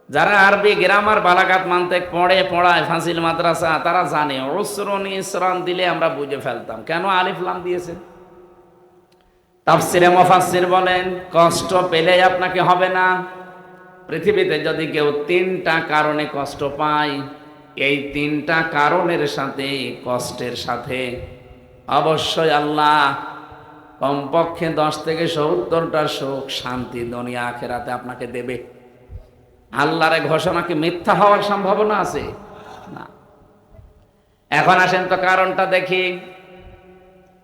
যারা আরবি গ্রামার বালাগাত মানতেক পড়ায় ফাজিল মাদ্রাসা, তারা জানে উসরুন ইসরান দিলে আমরা বুঝে ফেলতাম কেন আলিফ লাম দিয়েছেন। তাফসিরে মুফাসসির বলেন, কষ্ট পেলে আপনাকে হবে না। পৃথিবীতে যদি কেউ 3টা কারণে কষ্ট পায়, এই 3টা কারণের সাথে, কষ্টের সাথে অবশ্যই আল্লাহ কমপক্ষে 10 থেকে 70টা সুখ, শান্তি দুনিয়া আখিরাতে আপনাকে দেবে। আল্লাহর ঘোষণা কি মিথ্যা হওয়ার সম্ভাবনা আছে? না। এখন আসেন তো কারণটা দেখি।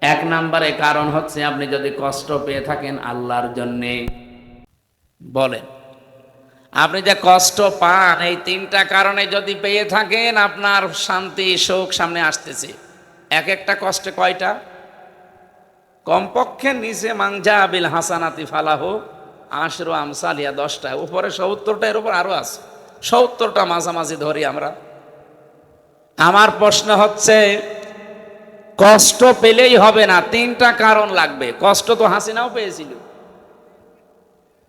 1 নম্বরে কারণ হচ্ছে, আপনি যদি কষ্ট পেয়ে থাকেন আল্লাহর জন্যে, বলেন আপনি যে কষ্ট পান এই 3টা কারণে যদি পেয়ে থাকেন, আপনার শান্তি সুখ সামনে আসতেছে। এক একটা কষ্টে কয়টা? কমপক্ষে নিচে মাংজা বিল হাসানাতি ফালাহু আশরু আমসালিয়া, 10টা, উপরে 70টা, এর উপর আরো আছে 70টা, মাঝামাঝি ধরি আমরা। আমার প্রশ্ন হচ্ছে, কষ্ট পেলেই হবে না, 3টা কারণ লাগবে। কষ্ট তো হাসিনাও পেয়েছিল,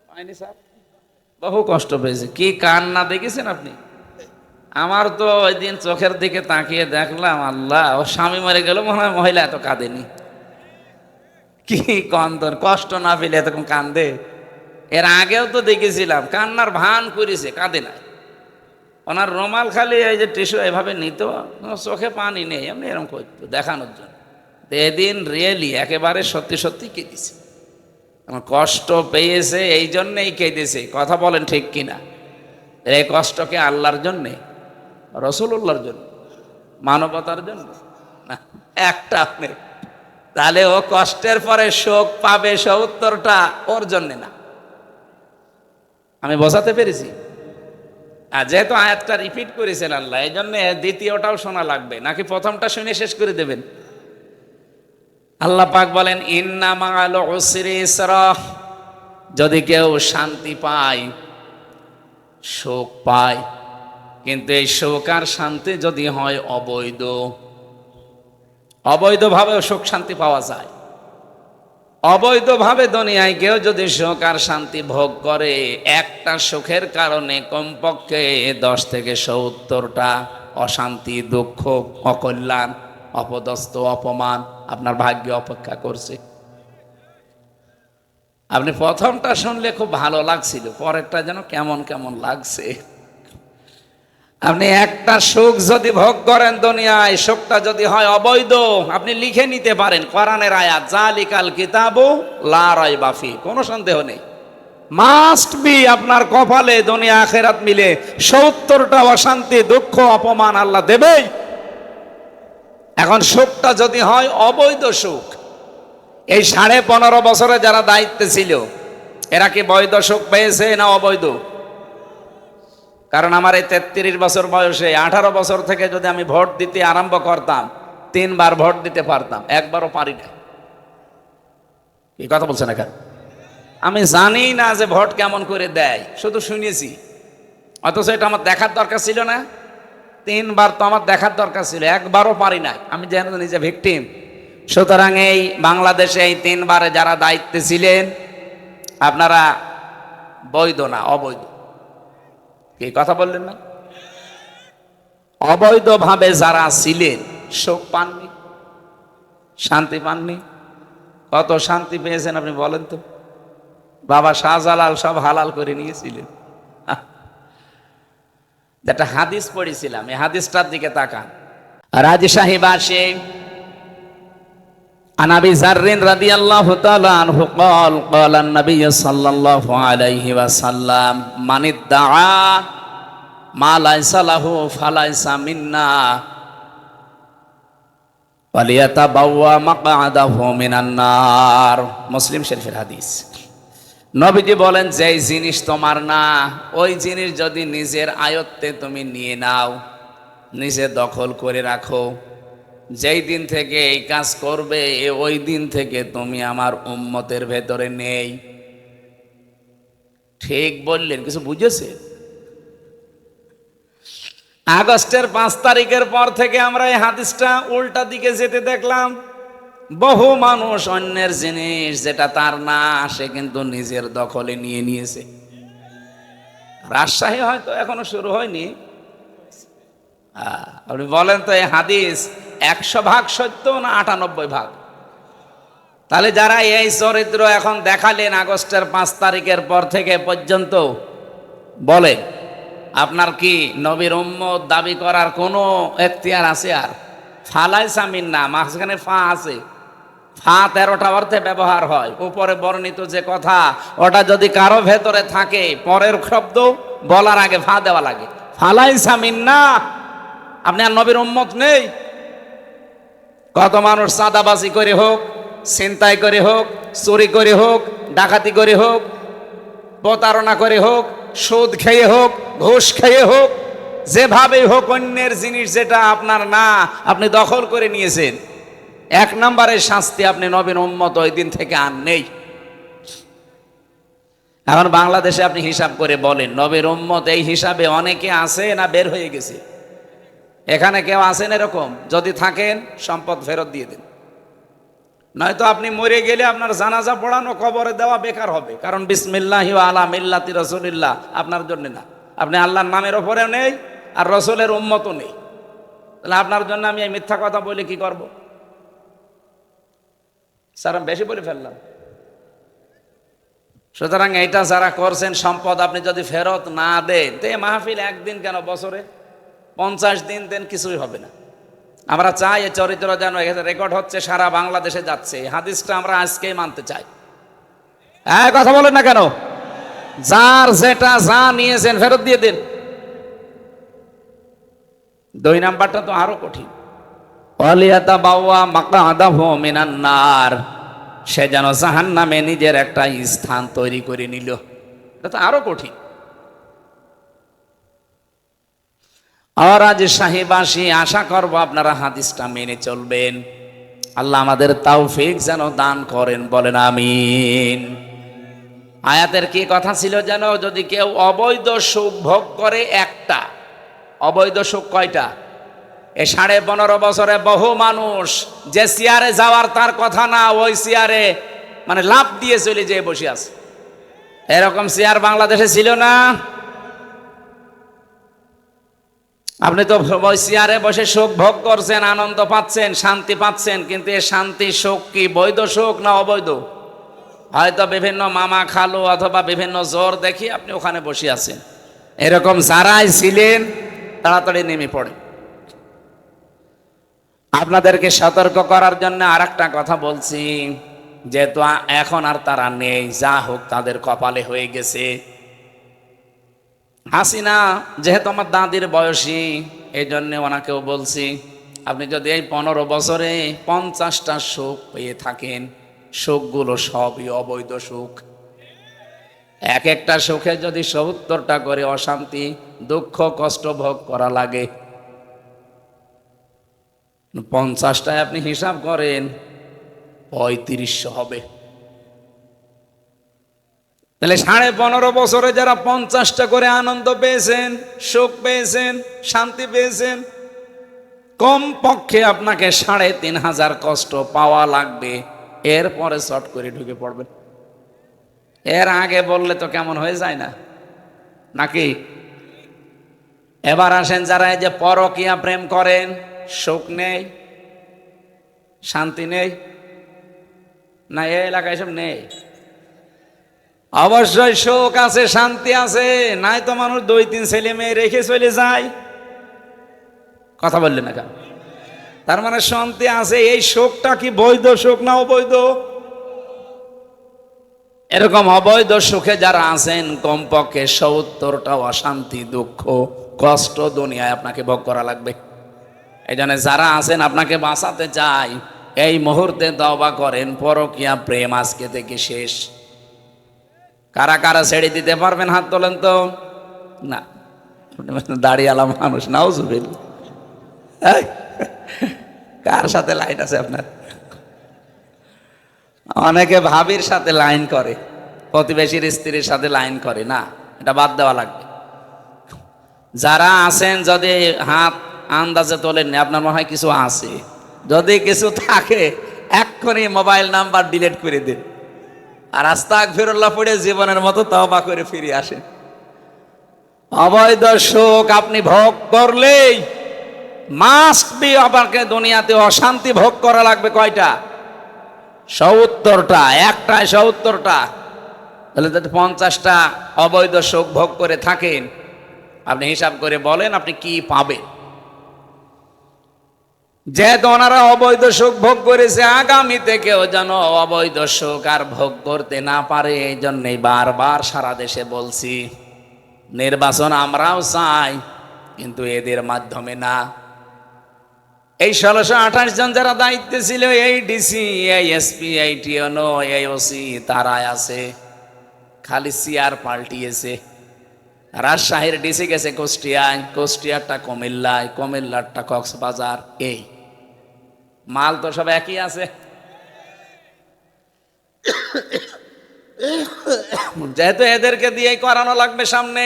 পায়নি স্যার? বহু কষ্ট পেয়েছে। কি কান্না দেখেছেন আপনি? আমার তো ওই দিন চোখের দিকে তাকিয়ে দেখলাম, আল্লাহ, ও স্বামী মরে গেল, মনে হয় মহিলা এত কাঁদেনি। কি কন্দন, কষ্ট না পেলে এতক্ষণ কান্দে? এর আগেও তো দেখেছিলাম কান্নার ভান করেছে, কাঁদে না। ওনার রুমাল খালি এই যে টিস্যু এভাবে নিত, চোখে পানি নেই, এমনি এরকম করতো দেখানোর জন্য। এদিন রিয়েলি একেবারে সত্যি সত্যি কেঁদেছে। আমার কষ্ট পেয়েছে এই জন্যেই কেঁদেছে। কথা বলেন ঠিক কিনা? এই কষ্টকে আল্লাহর জন্যে, রসুলুল্লাহর জন্য, মানবতার জন্য না, একটা আপনি। তাহলে ও কষ্টের পরে শোক পাবে 70টা, ওর জন্যে না। আমি বোঝাতে পেরেছি? আর যেহেতু আয়াতটা রিপিট করেছেন আল্লাহ, এই জন্য দ্বিতীয়টাও শোনা লাগবে, নাকি প্রথমটা শুনে শেষ করে দেবেন? আল্লাহ পাক বলেন, ইন্না মাআল উসরি ইসরা। যদি কেউ শান্তি পায়, সুখ পায়, কিন্তু এই সুখ আর শান্তি যদি হয় অবৈধ, অবৈধভাবেও সুখ শান্তি পাওয়া যায়। অবৈধভাবে দুনিয়ায় কেউ যদি সুখ আর শান্তি ভোগ করে, একটা সুখের কারণে কমপক্ষে 10 থেকে 70টা অশান্তি, দুঃখ, অকল্যাণ, অপদস্থ, অপমান আপনার ভাগ্যে অপেক্ষা করছে। আপনি প্রথমটা শুনলে খুব ভালো লাগছিল, পরেরটা যেন কেমন কেমন লাগছে। আপনি একটা সুখ যদি ভোগ করেন দুনিয়ায়, সুখটা যদি হয় অবৈধ, আপনি লিখে নিতে পারেন কোরআনের আয়াত, জালিকাল কিতাবু লা রাইবা ফি, কোনো সন্দেহ নেই। মাস্ট বি আপনার কপালে দুনিয়া আখিরাত মিলে 70টা অশান্তি, দুঃখ, অপমান আল্লাহ দেবেই। এখন সুখটা যদি হয় অবৈধ সুখ, এই 15.5 বছরে যারা দায়িত্বে ছিল, এরা কি বৈধ সুখ পেয়েছে না অবৈধ? কারণ আমার এই 33 বছর বয়সে 18 বছর থেকে যদি আমি ভোট দিতে আরম্ভ করতাম, 3 বার ভোট দিতে পারতাম, একবারও পারি না। কি কথা বলছেন এখানে? আমি জানি না যে ভোট কেমন করে দেয়, শুধু শুনেছি। অথচ এটা আমার দেখার দরকার ছিল না? 3 বার তো আমার দেখার দরকার ছিল, একবারও পারি নাই। আমি যেন নিজে ভিকটিম। সুতরাং এই বাংলাদেশে এই 3 বারে যারা দায়িত্বে ছিলেন, আপনারা বৈধ না, অবৈধ। কি কথা বললেন না? অবৈধভাবে যারা ছিলেন, সুখ পাননি, শান্তি পাননি। কত শান্তি পেয়েছেন আপনি বলেন তো? বাবা শাহজালাল সব হালাল করে নিয়েছিলেন। একটা হাদিস পড়েছিলাম, এই হাদিসটার দিকে তাকান। রাজি সাহেব আসে عن ابي ذر رضي الله تعالى عنه قال قال النبي صلى الله عليه وسلم من ادعى ما ليس له فليس منا وليتبوأ مقعده من النار। মুসলিম শরীফের হাদিস। নবীজি বলেন, যেই জিনিস তোমার না, ওই জিনিস যদি নিজের আয়ত্তে তুমি নিয়ে নাও, নিজে দখল করে রাখো, যেই দিন থেকে এই কাজ করবে ওই দিন থেকে তুমি আমার উম্মতের ভেতরে নেই। ঠিক বললেন? কিছু বুঝেছে? আগস্টের 5 তারিখের পর থেকে আমরা এই হাদিসটা উল্টা দিকে যেতে দেখলাম। বহু মানুষ অন্যের জিনিস যেটা তার না, সে কিন্তু নিজের দখলে নিয়ে নিয়েছে। রাজশাহী হয়তো এখনো শুরু হয়নি। আপনি বলেন তো, এই হাদিস 100% সত্য না 98%? তাহলে যারা এই চরিত্র এখন দেখালেন আগস্টের 5 তারিখের পর থেকে পর্যন্ত, বলেন আপনার কি নবীর উম্মত দাবি করার কোনো এখতিয়ার আছে? আর ফালাইসা মিন্না, মাঝখানে ফা আছে। ফা 13টা অর্থে ব্যবহার হয়। উপরে বর্ণিত যে কথা, ওটা যদি কারো ভেতরে থাকে, পরের শব্দ বলার আগে ফা দেওয়া লাগে। ফালাইসা মিন্না, আপনি আর নবীর উম্মত নেই। কত মানুষ চাঁদাবাজি করে হোক, ছিনতাই করে হোক, চুরি করে হোক, ডাকাতি করে হোক, প্রতারণা করে হোক, সুদ খেয়ে হোক, ঘুষ খেয়ে হোক, যেভাবেই হোক অন্যের জিনিস যেটা আপনার না, আপনি দখল করে নিয়েছেন। 1 নম্বরের শাস্তি, আপনি নবীর উম্মত ওই দিন থেকে আর নেই। এখন বাংলাদেশে আপনি হিসাব করে বলেন, নবীর উম্মত এই হিসাবে অনেকে আছে না বের হয়ে গেছে? এখানে কেউ আছেন এরকম? যদি থাকেন সম্পদ ফেরত দিয়ে দেন, নয়তো আপনি মরে গেলে আপনার জানাজা পড়ানো, কবরে দেওয়া বেকার হবে। কারণ বিসমিল্লাহি ওয়া আলা মিল্লাতি রাসূলিল্লাহ আপনার জন্য না। আপনি আল্লাহর নামের ওপরেও নেই, আর রসুলের উম্মতও নেই। তাহলে আপনার জন্য আমি এই মিথ্যা কথা বলে কি করব? স্যার আমি বেশি বলে ফেললাম। সুতরাং এইটা যারা করছেন, সম্পদ আপনি যদি ফেরত না দেন, তে মাহফিল একদিন কেন, বছরে 50 দিন দেন, কিছুই হবে না। আমরা চাই এই চরিত্র যেন রেকর্ড হচ্ছে, সারা বাংলাদেশে যাচ্ছে। হাদিসটা আমরা আজকেই মানতে চাই। হ্যাঁ, কথা বলেন না কেন? যার যেটা যা নিয়েছেন ফেরত দিয়ে দিন। 2 নাম্বারটা তো আরো কঠিন। ওয়ালিয়াতাবাওয়া মাকআদাহু মিনান নার, সে যেন জাহান্নামে নিজের একটা স্থান তৈরি করে নিল। এটা তো আরো কঠিন। আর আজ সাহেবাসী, আশা করব আপনারা হাদিসটা মেনে চলবেন। আল্লাহ আমাদের তৌফিক যেন দান করেন, বলেন আমিন। আয়াতের কি কথা ছিল যেন? যদি কেউ অবৈধ সুখ ভোগ করে, একটা অবৈধ সুখ কয়টা? এই 15.5 বছরে বহু মানুষ যে চেয়ারে যাওয়ার তার কথা না, ওই চেয়ারে মানে লাফ দিয়ে চলে যেয়ে বসে আছে। এরকম চেয়ার বাংলাদেশে ছিল না? আপনি তো ওই চেয়ারে বসে সুখ ভোগ করছেন, আনন্দ পাচ্ছেন, শান্তি পাচ্ছেন, কিন্তু এই শান্তি সুখ কি বৈধ সুখ না অবৈধ? হয়তো বিভিন্ন মামা খালু অথবা বিভিন্ন জোর দেখি আপনি ওখানে বসে আছেন। এরকম যারাই ছিলেন তাড়াতাড়ি নেমে পড়ে। আপনাদেরকে সতর্ক করার জন্য আর একটা কথা বলছি, যেহেতু এখন আর তারা নেই, যা হোক তাদের কপালে হয়ে গেছে। হাসিনা যেহেতু আমার দাদির বয়সী, এই জন্য ওনাকেও বলছি, আপনি যদি এই 15 বছরে 50টা সুখ পেয়ে থাকেন, সুখগুলো সবই অবৈধ সুখ। এক একটা সুখে যদি 70টা করে অশান্তি, দুঃখ, কষ্ট ভোগ করা লাগে, 50টায় আপনি হিসাব করেন 3500 হবে। তাহলে 15.5 বছরে যারা 50টা করে আনন্দ পেয়েছেন, সুখ পেয়েছেন, শান্তি পেয়েছেন, কম পক্ষে আপনাকে 3,500 কষ্ট পাওয়া লাগবে, এরপরে শর্ট করে ঢুকে পড়বেন। এর আগে বললে তো কেমন হয়ে যায় না নাকি? এবার আসেন, যারা এই যে পরকীয়া প্রেম করেন, সুখ নেই, শান্তি নেই না? এই এলাকায় সব নেই। অবশ্যই সুখ আছে, শান্তি আছে, নাই তো মানুষ 2-3 ছেলে মেয়ে রেখে চলে যায়। কথা বললেন না কেন? তার মানে শান্তি আছে। এই সুখটা কি বৈধ সুখ না অবৈধ? এরকম অবৈধ সুখে যারা আছেন, কমপক্ষে 70টা অশান্তি, দুঃখ, কষ্ট দুনিয়ায় আপনাকে ভোগ করা লাগবে। এই জন্য যারা আছেন, আপনাকে বাঁচাতে চাই, এই মুহূর্তে তওবা করেন, পরকীয়া প্রেম আজকে থেকে শেষ। কারা কারা ছেড়ে দিতে পারবেন হাত তোলেন তো। না, দাড়িওয়ালা মানুষ, নাউজুবিল্লাহ। কার সাথে লাইন আছে আপনার? অনেকে ভাবির সাথে লাইন করে, প্রতিবেশীর স্ত্রীর সাথে লাইন করে। না, এটা বাদ দেওয়া লাগবে। যারা আছেন, যদি হাত আন্দাজে তোলেন, আপনার মনে হয় কিছু আছে, যদি কিছু থাকে এক্ষুনি মোবাইল নাম্বার ডিলিট করে দিন, আর আস্তাগফিরুল্লাহ পড়ে জীবনের মতো তওবা করে ফিরে আসেন। অবৈধ সুখ আপনি ভোগ করলেই মাস্ট বি আপনাকে দুনিয়াতে অশান্তি ভোগ করা লাগবে। কয়টা? 70টা। একটায় 70টা। তাহলে যদি 50টা অবৈধ সুখ ভোগ করে থাকেন, আপনি হিসাব করে বলেন আপনি কি পাবেন। যেহেতু ওনারা অবৈধ সুখ ভোগ করেছে, আগামীতে কেউ যেন অবৈধ সুখ আর ভোগ করতে না পারে, এই জন্যই বারবার সারা দেশে বলছি, নির্বাচন আমরাও চাই, কিন্তু এদের মাধ্যমে না। এই 1628 জন যারা দায়িত্বে ছিল, এই ডিসি, এই এসপি, এই টিওনো, এই ওসি, তারাই আছে, খালি চেয়ার পাল্টিয়েছে। রাজশাহীর ডিসি গেছে কুষ্টিয়ায়, কুষ্টিয়ারটা কুমিল্লায়, কুমিল্লারটা কক্সবাজার। এই মাল তো সব একই আছে। যেহেতু এদেরকে দিয়েই করানো লাগবে সামনে,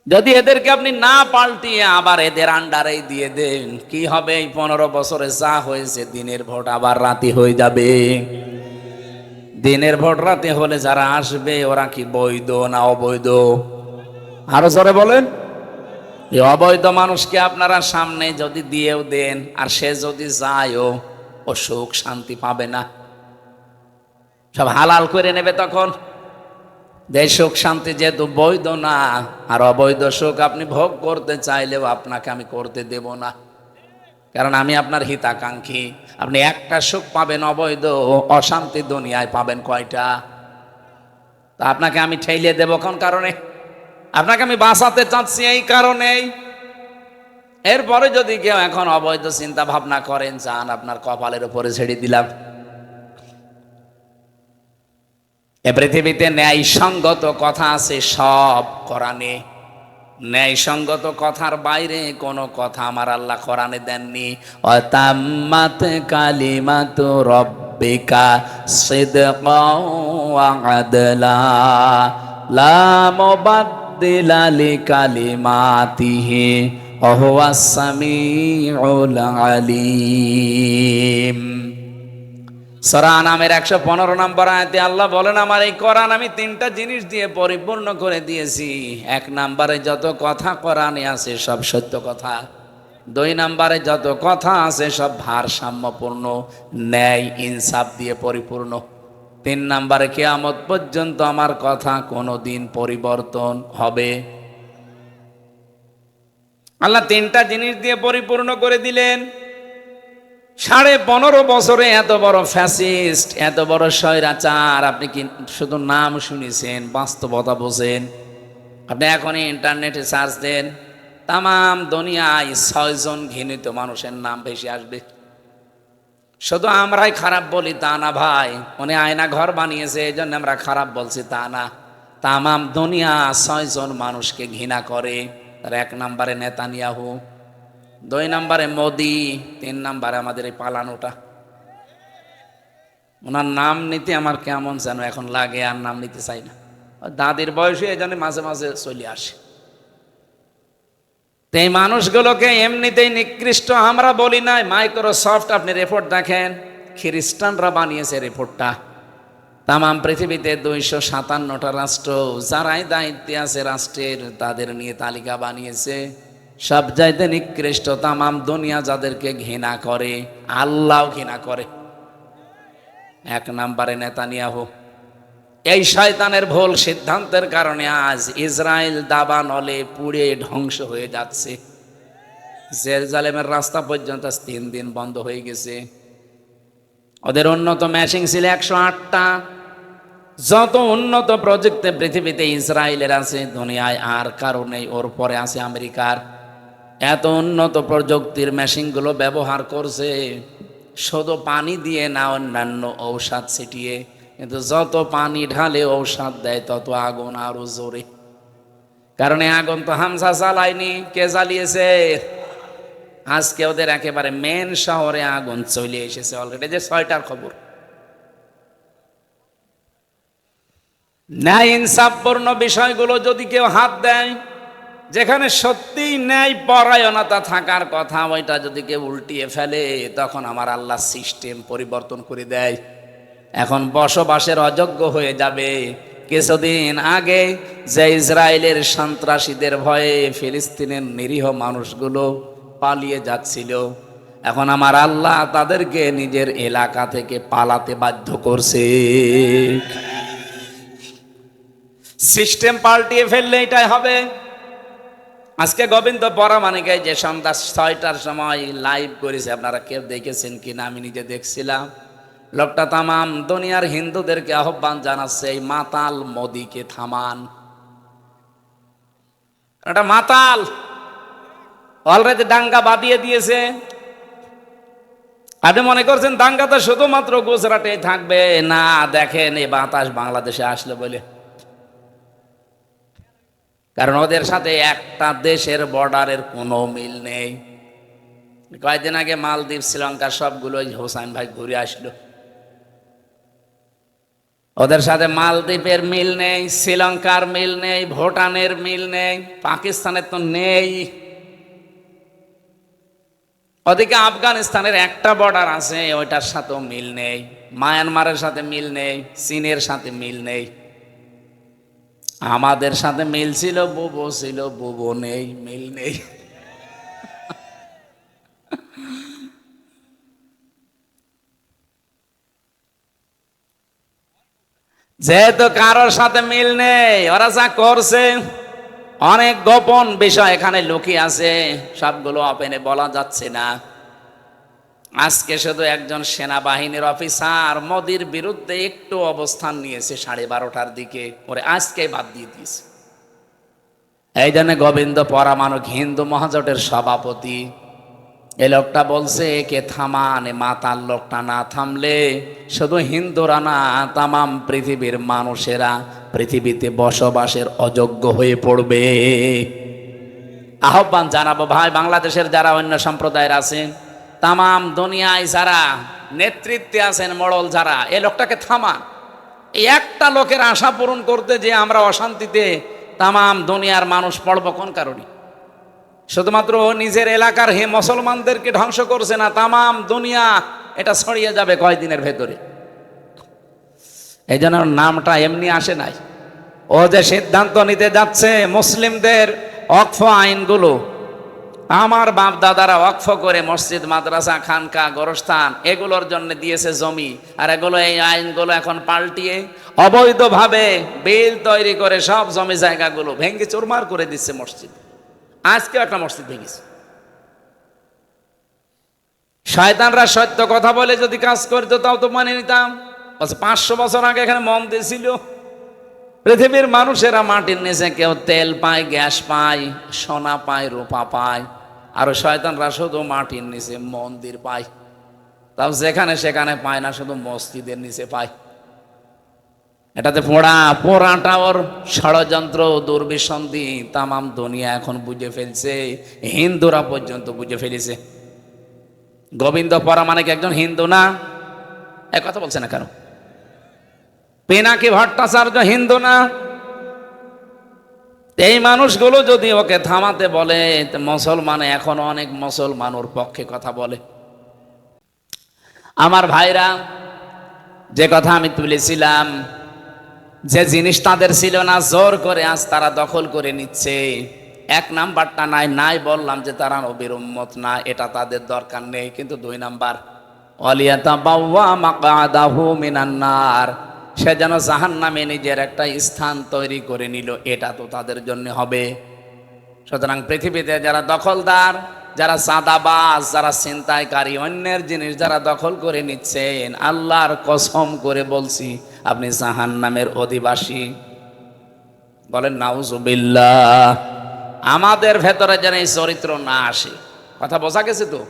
যদি এদেরকে আপনি না পাল্টিয়ে আবার এদের আন্ডারেই দিয়ে দেন, কি হবে? এই 15 বছরে যা হয়েছে, দিনের ভোট আবার রাতে হয়ে যাবে। দিনের ভোট রাতে হলে যারা আসবে, ওরা কি বৈধ না অবৈধ? আরো জোরে বলেন। এই অবৈধ মানুষকে আপনারা সামনে যদি দিয়েও দেন, আর সে যদি যায়ও, ও সুখ শান্তি পাবে না, সব হালাল করে নেবে তখন। দেশ সুখ শান্তি যেহেতু বৈধ না, আর অবৈধ সুখ আপনি ভোগ করতে চাইলেও আপনাকে আমি করতে দেব না, কারণ আমি আপনার হিতাকাঙ্ক্ষী। আপনি একটা সুখ পাবেন অবৈধ, অশান্তি দুনিয়ায় পাবেন কয়টা? তা আপনাকে আমি ঠেলিয়ে দেব কোন কারণে? আপনাকে আমি বাঁচাতে চাচ্ছি এই কারণেই। এরপরে যদি কেউ এখন অবৈধ চিন্তা ভাবনা করেন, চান, আপনার কপালের উপরে ছেড়ে দিলাম। এ পৃথিবীতে ন্যায়সঙ্গত কথা আছে সব কোরআনে। ন্যায়সঙ্গত কথার বাইরে কোনো কথা আমার আল্লাহ কোরআনে দেননি। অতাম্মাত কালিমাতু রব্বিকা সিদকাও ওয়া আদলা লা মুবাদদিলা লিকালিমাতিহি ওয়া হুয়াস সামিউল আলিম। সূরা আনামের 115 নম্বর আয়াতে আল্লাহ বলেন, আমার এই কোরআন আমি 3টা জিনিস দিয়ে পরিপূর্ণ করে দিয়েছি। 1 নম্বরে যত কথা কোরআনে আছে সব সত্য কথা। 2 নম্বরে যত কথা আছে সব ভারসাম্যপূর্ণ, ন্যায় ইনসাফ দিয়ে পরিপূর্ণ। 3 নম্বরে কিয়ামত পর্যন্ত আমার কথা কোনোদিন পরিবর্তন হবে। আল্লাহ 3টা জিনিস দিয়ে পরিপূর্ণ করে দিলেন। 15.5 বছরে এত বড় ফ্যাসিস্ট, এত বড় স্বৈরাচার আপনি কি শুধু নাম শুনেছেন? বাস্তবতা বোঝেন? আপনি এখনই ইন্টারনেটে সার্চ দেন, তাম দুনিয়ায় 6 জন ঘৃণিত মানুষের নাম ভেসে আসবে। শুধু আমরাই খারাপ বলি তা না ভাই, উনি আয়না ঘর বানিয়েছে এই জন্য আমরা খারাপ বলছি তা না। তাম দুনিয়া 6 জন মানুষকে ঘৃণা করে। তার 1 নম্বরে নেতানিয়াহু, 2 নম্বরে মোদি, 3 নম্বরে আমাদের এই পালানোটা। ওনার নাম নিতে আমার কেমন যেন এখন লাগে, আর নাম নিতে চাই না। দাদির বয়সে এই জন্য মাঝে মাঝে চলে আসে। তো এই মানুষগুলোকে এমনিতেই নিকৃষ্ট আমরা বলি নাই। মাইক্রোসফট আপনি রিপোর্ট দেখেন, খ্রিস্টানরা বানিয়েছে রিপোর্টটা। তামাম পৃথিবীতে 257টা রাষ্ট্র যারাই দায়িত্বে আছে রাষ্ট্রের, তাদের নিয়ে তালিকা বানিয়েছে। সব চাইতে নিকৃষ্ট তামাম দুনিয়া যাদেরকে ঘৃণা করে, আল্লাহও ঘৃণা করে, 1 নম্বরে নেতানিয়াহু। এই শয়তানের ভুল সিদ্ধান্তের কারণে আজ ইসরায়েল দাবানলে পুড়ে ধ্বংস হয়ে যাচ্ছে। জেরুজালেমের রাস্তা পর্যন্ত 3 দিন বন্ধ হয়ে গেছে। ওদের উন্নত মেশিন ছিল 108টা। যত উন্নত প্রযুক্তি পৃথিবীতে ইসরায়েলের আছে, দুনিয়ায় আর কারণে ওর পরে আছে আমেরিকার। এত উন্নত প্রযুক্তির মেশিনগুলো ব্যবহার করছে, শুধু পানি দিয়ে না, অন্যান্য ঔষধ ছিটিয়ে। কিন্তু যত পানি ঢালে ঔষধ দেয়, তত আগুন আরো জোরে। কারণ আগুন তো হামজা জ্বালায়নি, কে জ্বালিয়েছে? আজকে ওদের একেবারে মেন শহরে আগুন চলে এসেছে অলরেডি, যে 6টার খবর। ন্যায় ইনসাফপূর্ণ বিষয়গুলো যদি কেউ হাত দেয়, যেখানে সত্যি ন্যায় পরায়ণতা থাকার কথা, ওইটা যদি কেউ উল্টিয়ে ফেলে, তখন আমার আল্লাহ সিস্টেম পরিবর্তন করে দেয়। এখন বসবাসের অযোগ্য হয়ে যাবে। কিছুদিন আগে যে ইসরায়েলের সন্ত্রাসীদের ভয়ে ফিলিস্তিনের নিরীহ মানুষগুলো পালিয়ে যাচ্ছিল, এখন আমার আল্লাহ তাদেরকে নিজের এলাকা থেকে পালাতে বাধ্য করছে। সিস্টেম পাল্টিয়ে ফেললে এটাই হবে। আজকে গোবিন্দ পরামানিকে যে সন্ধ্যা 6টার সময় লাইভ করেছে, আপনারা কেউ দেখেছেন কিনা আমি নিজে দেখছিলাম। লোকটা তামাম দুনিয়ার হিন্দুদেরকে আহ্বান জানাচ্ছে, এই মাতাল মোদিকে থামান। এটা মাতাল, অলরেডি দাঙ্গা বাঁধিয়ে দিয়েছে। আপনি মনে করছেন দাঙ্গা তো শুধুমাত্র গুজরাটে থাকবে? না, দেখেন এই বাতাস বাংলাদেশে আসলে বলে। কারণ ওদের সাথে একটা দেশের বর্ডারের কোনো মিল নেই। কয়েকদিন আগে মালদ্বীপ, শ্রীলঙ্কা সবগুলো হোসাইন ভাই ঘুরে আসলো। ওদের সাথে মালদ্বীপের মিল নেই, শ্রীলঙ্কার মিল নেই, ভুটানের মিল নেই, পাকিস্তানের তো নেই। ওদিকে আফগানিস্তানের একটা বর্ডার আছে, ওইটার সাথেও মিল নেই। মায়ানমারের সাথে মিল নেই, চীনের সাথে মিল নেই। আমাদের সাথে মিল ছিল, বুবো ছিল, বুবো নেই, মিল নেই। যেহেতু কারোর সাথে মিল নেই, ওরা যা করছে অনেক গোপন বিষয় এখানে লুকিয়ে আছে, সবগুলো ওপেনে বলা যাচ্ছে না। আজকে শুধু একজন সেনাবাহিনীর অফিসার মোদির বিরুদ্ধে একটু অবস্থান নিয়েছে 12:30টার দিকে, ওরে আজকে বাদ দিয়ে দিয়েছে। এই জন্য গোবিন্দ পরামানুক হিন্দু মহাজোটের সভাপতি, এই লোকটা বলছে একে থামান। মাতাল লোকটা না থামলে শুধু হিন্দুরা না, তামাম পৃথিবীর মানুষেরা পৃথিবীতে বসবাসের অযোগ্য হয়ে পড়বে। আহ্বান জানাবো ভাই, বাংলাদেশের যারা অন্য সম্প্রদায়ের আছেন, তামাম দুনিয়ায় যারা নেতৃত্বে আছেন, মোড়ল যারা, এই লোকটাকে থামান। এই একটা লোকের আশা পূরণ করতে যে আমরা অশান্তিতে তামাম দুনিয়ার মানুষ পড়ব কোন কারণে? শুধুমাত্র নিজের এলাকার মুসলমানদেরকে ধ্বংস করছে না, তামাম দুনিয়া এটা ছড়িয়ে যাবে কয়েকদিনের ভেতরে। এই জন্য নামটা এমনি আসে নাই। ও যে সিদ্ধান্ত নিতে যাচ্ছে মুসলিমদের ওয়াকফ আইনগুলো, আমার বাপ দাদারা ওয়াকফ করে মসজিদ, মাদ্রাসা, খানকা, গোরস্থান এগুলোর জন্য দিয়েছে জমি, আর এগুলো এই আইনগুলো এখন পাল্টিয়ে অবৈধভাবে বিল তৈরি করে সব জমি জায়গাগুলো ভেঙে চুরমার করে দিচ্ছে মসজিদ। আজকেও একটা মসজিদ ভেঙেছে। শয়তানরা সত্য কথা বলে যদি কাজ করতো তাও তো মানে নিতাম। 500 বছর আগে এখানে মন্দির ছিল। পৃথিবীর মানুষেরা মাটির নিচে কেউ তেল পায়, গ্যাস পায়, সোনা পায়, রূপা পায়, আর শয়তানরা শুধু মাটির নিচে মন্দির পায়। তাও যেখানে সেখানে পায় না, শুধু মসজিদের নিচে পায়। এটাতে পোড়াটা ওর ষড়যন্ত্র, দুর্বিসন্ধি তামাম দুনিয়া এখন বুঝে ফেলছে, হিন্দুরা পর্যন্ত বুঝে ফেলেছে। গোবিন্দ পরামানিক একজন হিন্দু না, এই কথা বলছে না কেন? পিনাকি ভট্টাচার্য হিন্দু না? এই মানুষগুলো যদি ওকে থামাতে বলে, মুসলমান এখন অনেক মুসলমান ওর পক্ষে কথা বলে। আমার ভাইরা, যে কথা আমি তুলেছিলাম, যে জিনিস তাদের ছিল না জোর করে আজ তারা দখল করে নিচ্ছে। এক নাম্বারটা নাই বললাম যে তারা নবীর উম্মত না, এটা তাদের দরকার নেই। কিন্তু 2 নাম্বার, ওয়ালিয়াতাবাওয়া মাকআদাহু মিনান নার, সে যেন জাহান্নামে নিজের একটা স্থান তৈরি করে নিল, এটা তো তাদের জন্য হবে। সুতরাং পৃথিবীতে যারা দখলদার, যারা চাঁদাবাজ, যারা ছিনতাইকারী, অন্যের জিনিস যারা দখল করে নিচ্ছেন, আল্লাহর কসম করে বলছি আপনি জাহান্নামের অধিবাসী। বলেন নাউজুবিল্লাহ। আমাদের ভেতরে যেন এই চরিত্র না আসে। কথা বোঝা গেছে তো?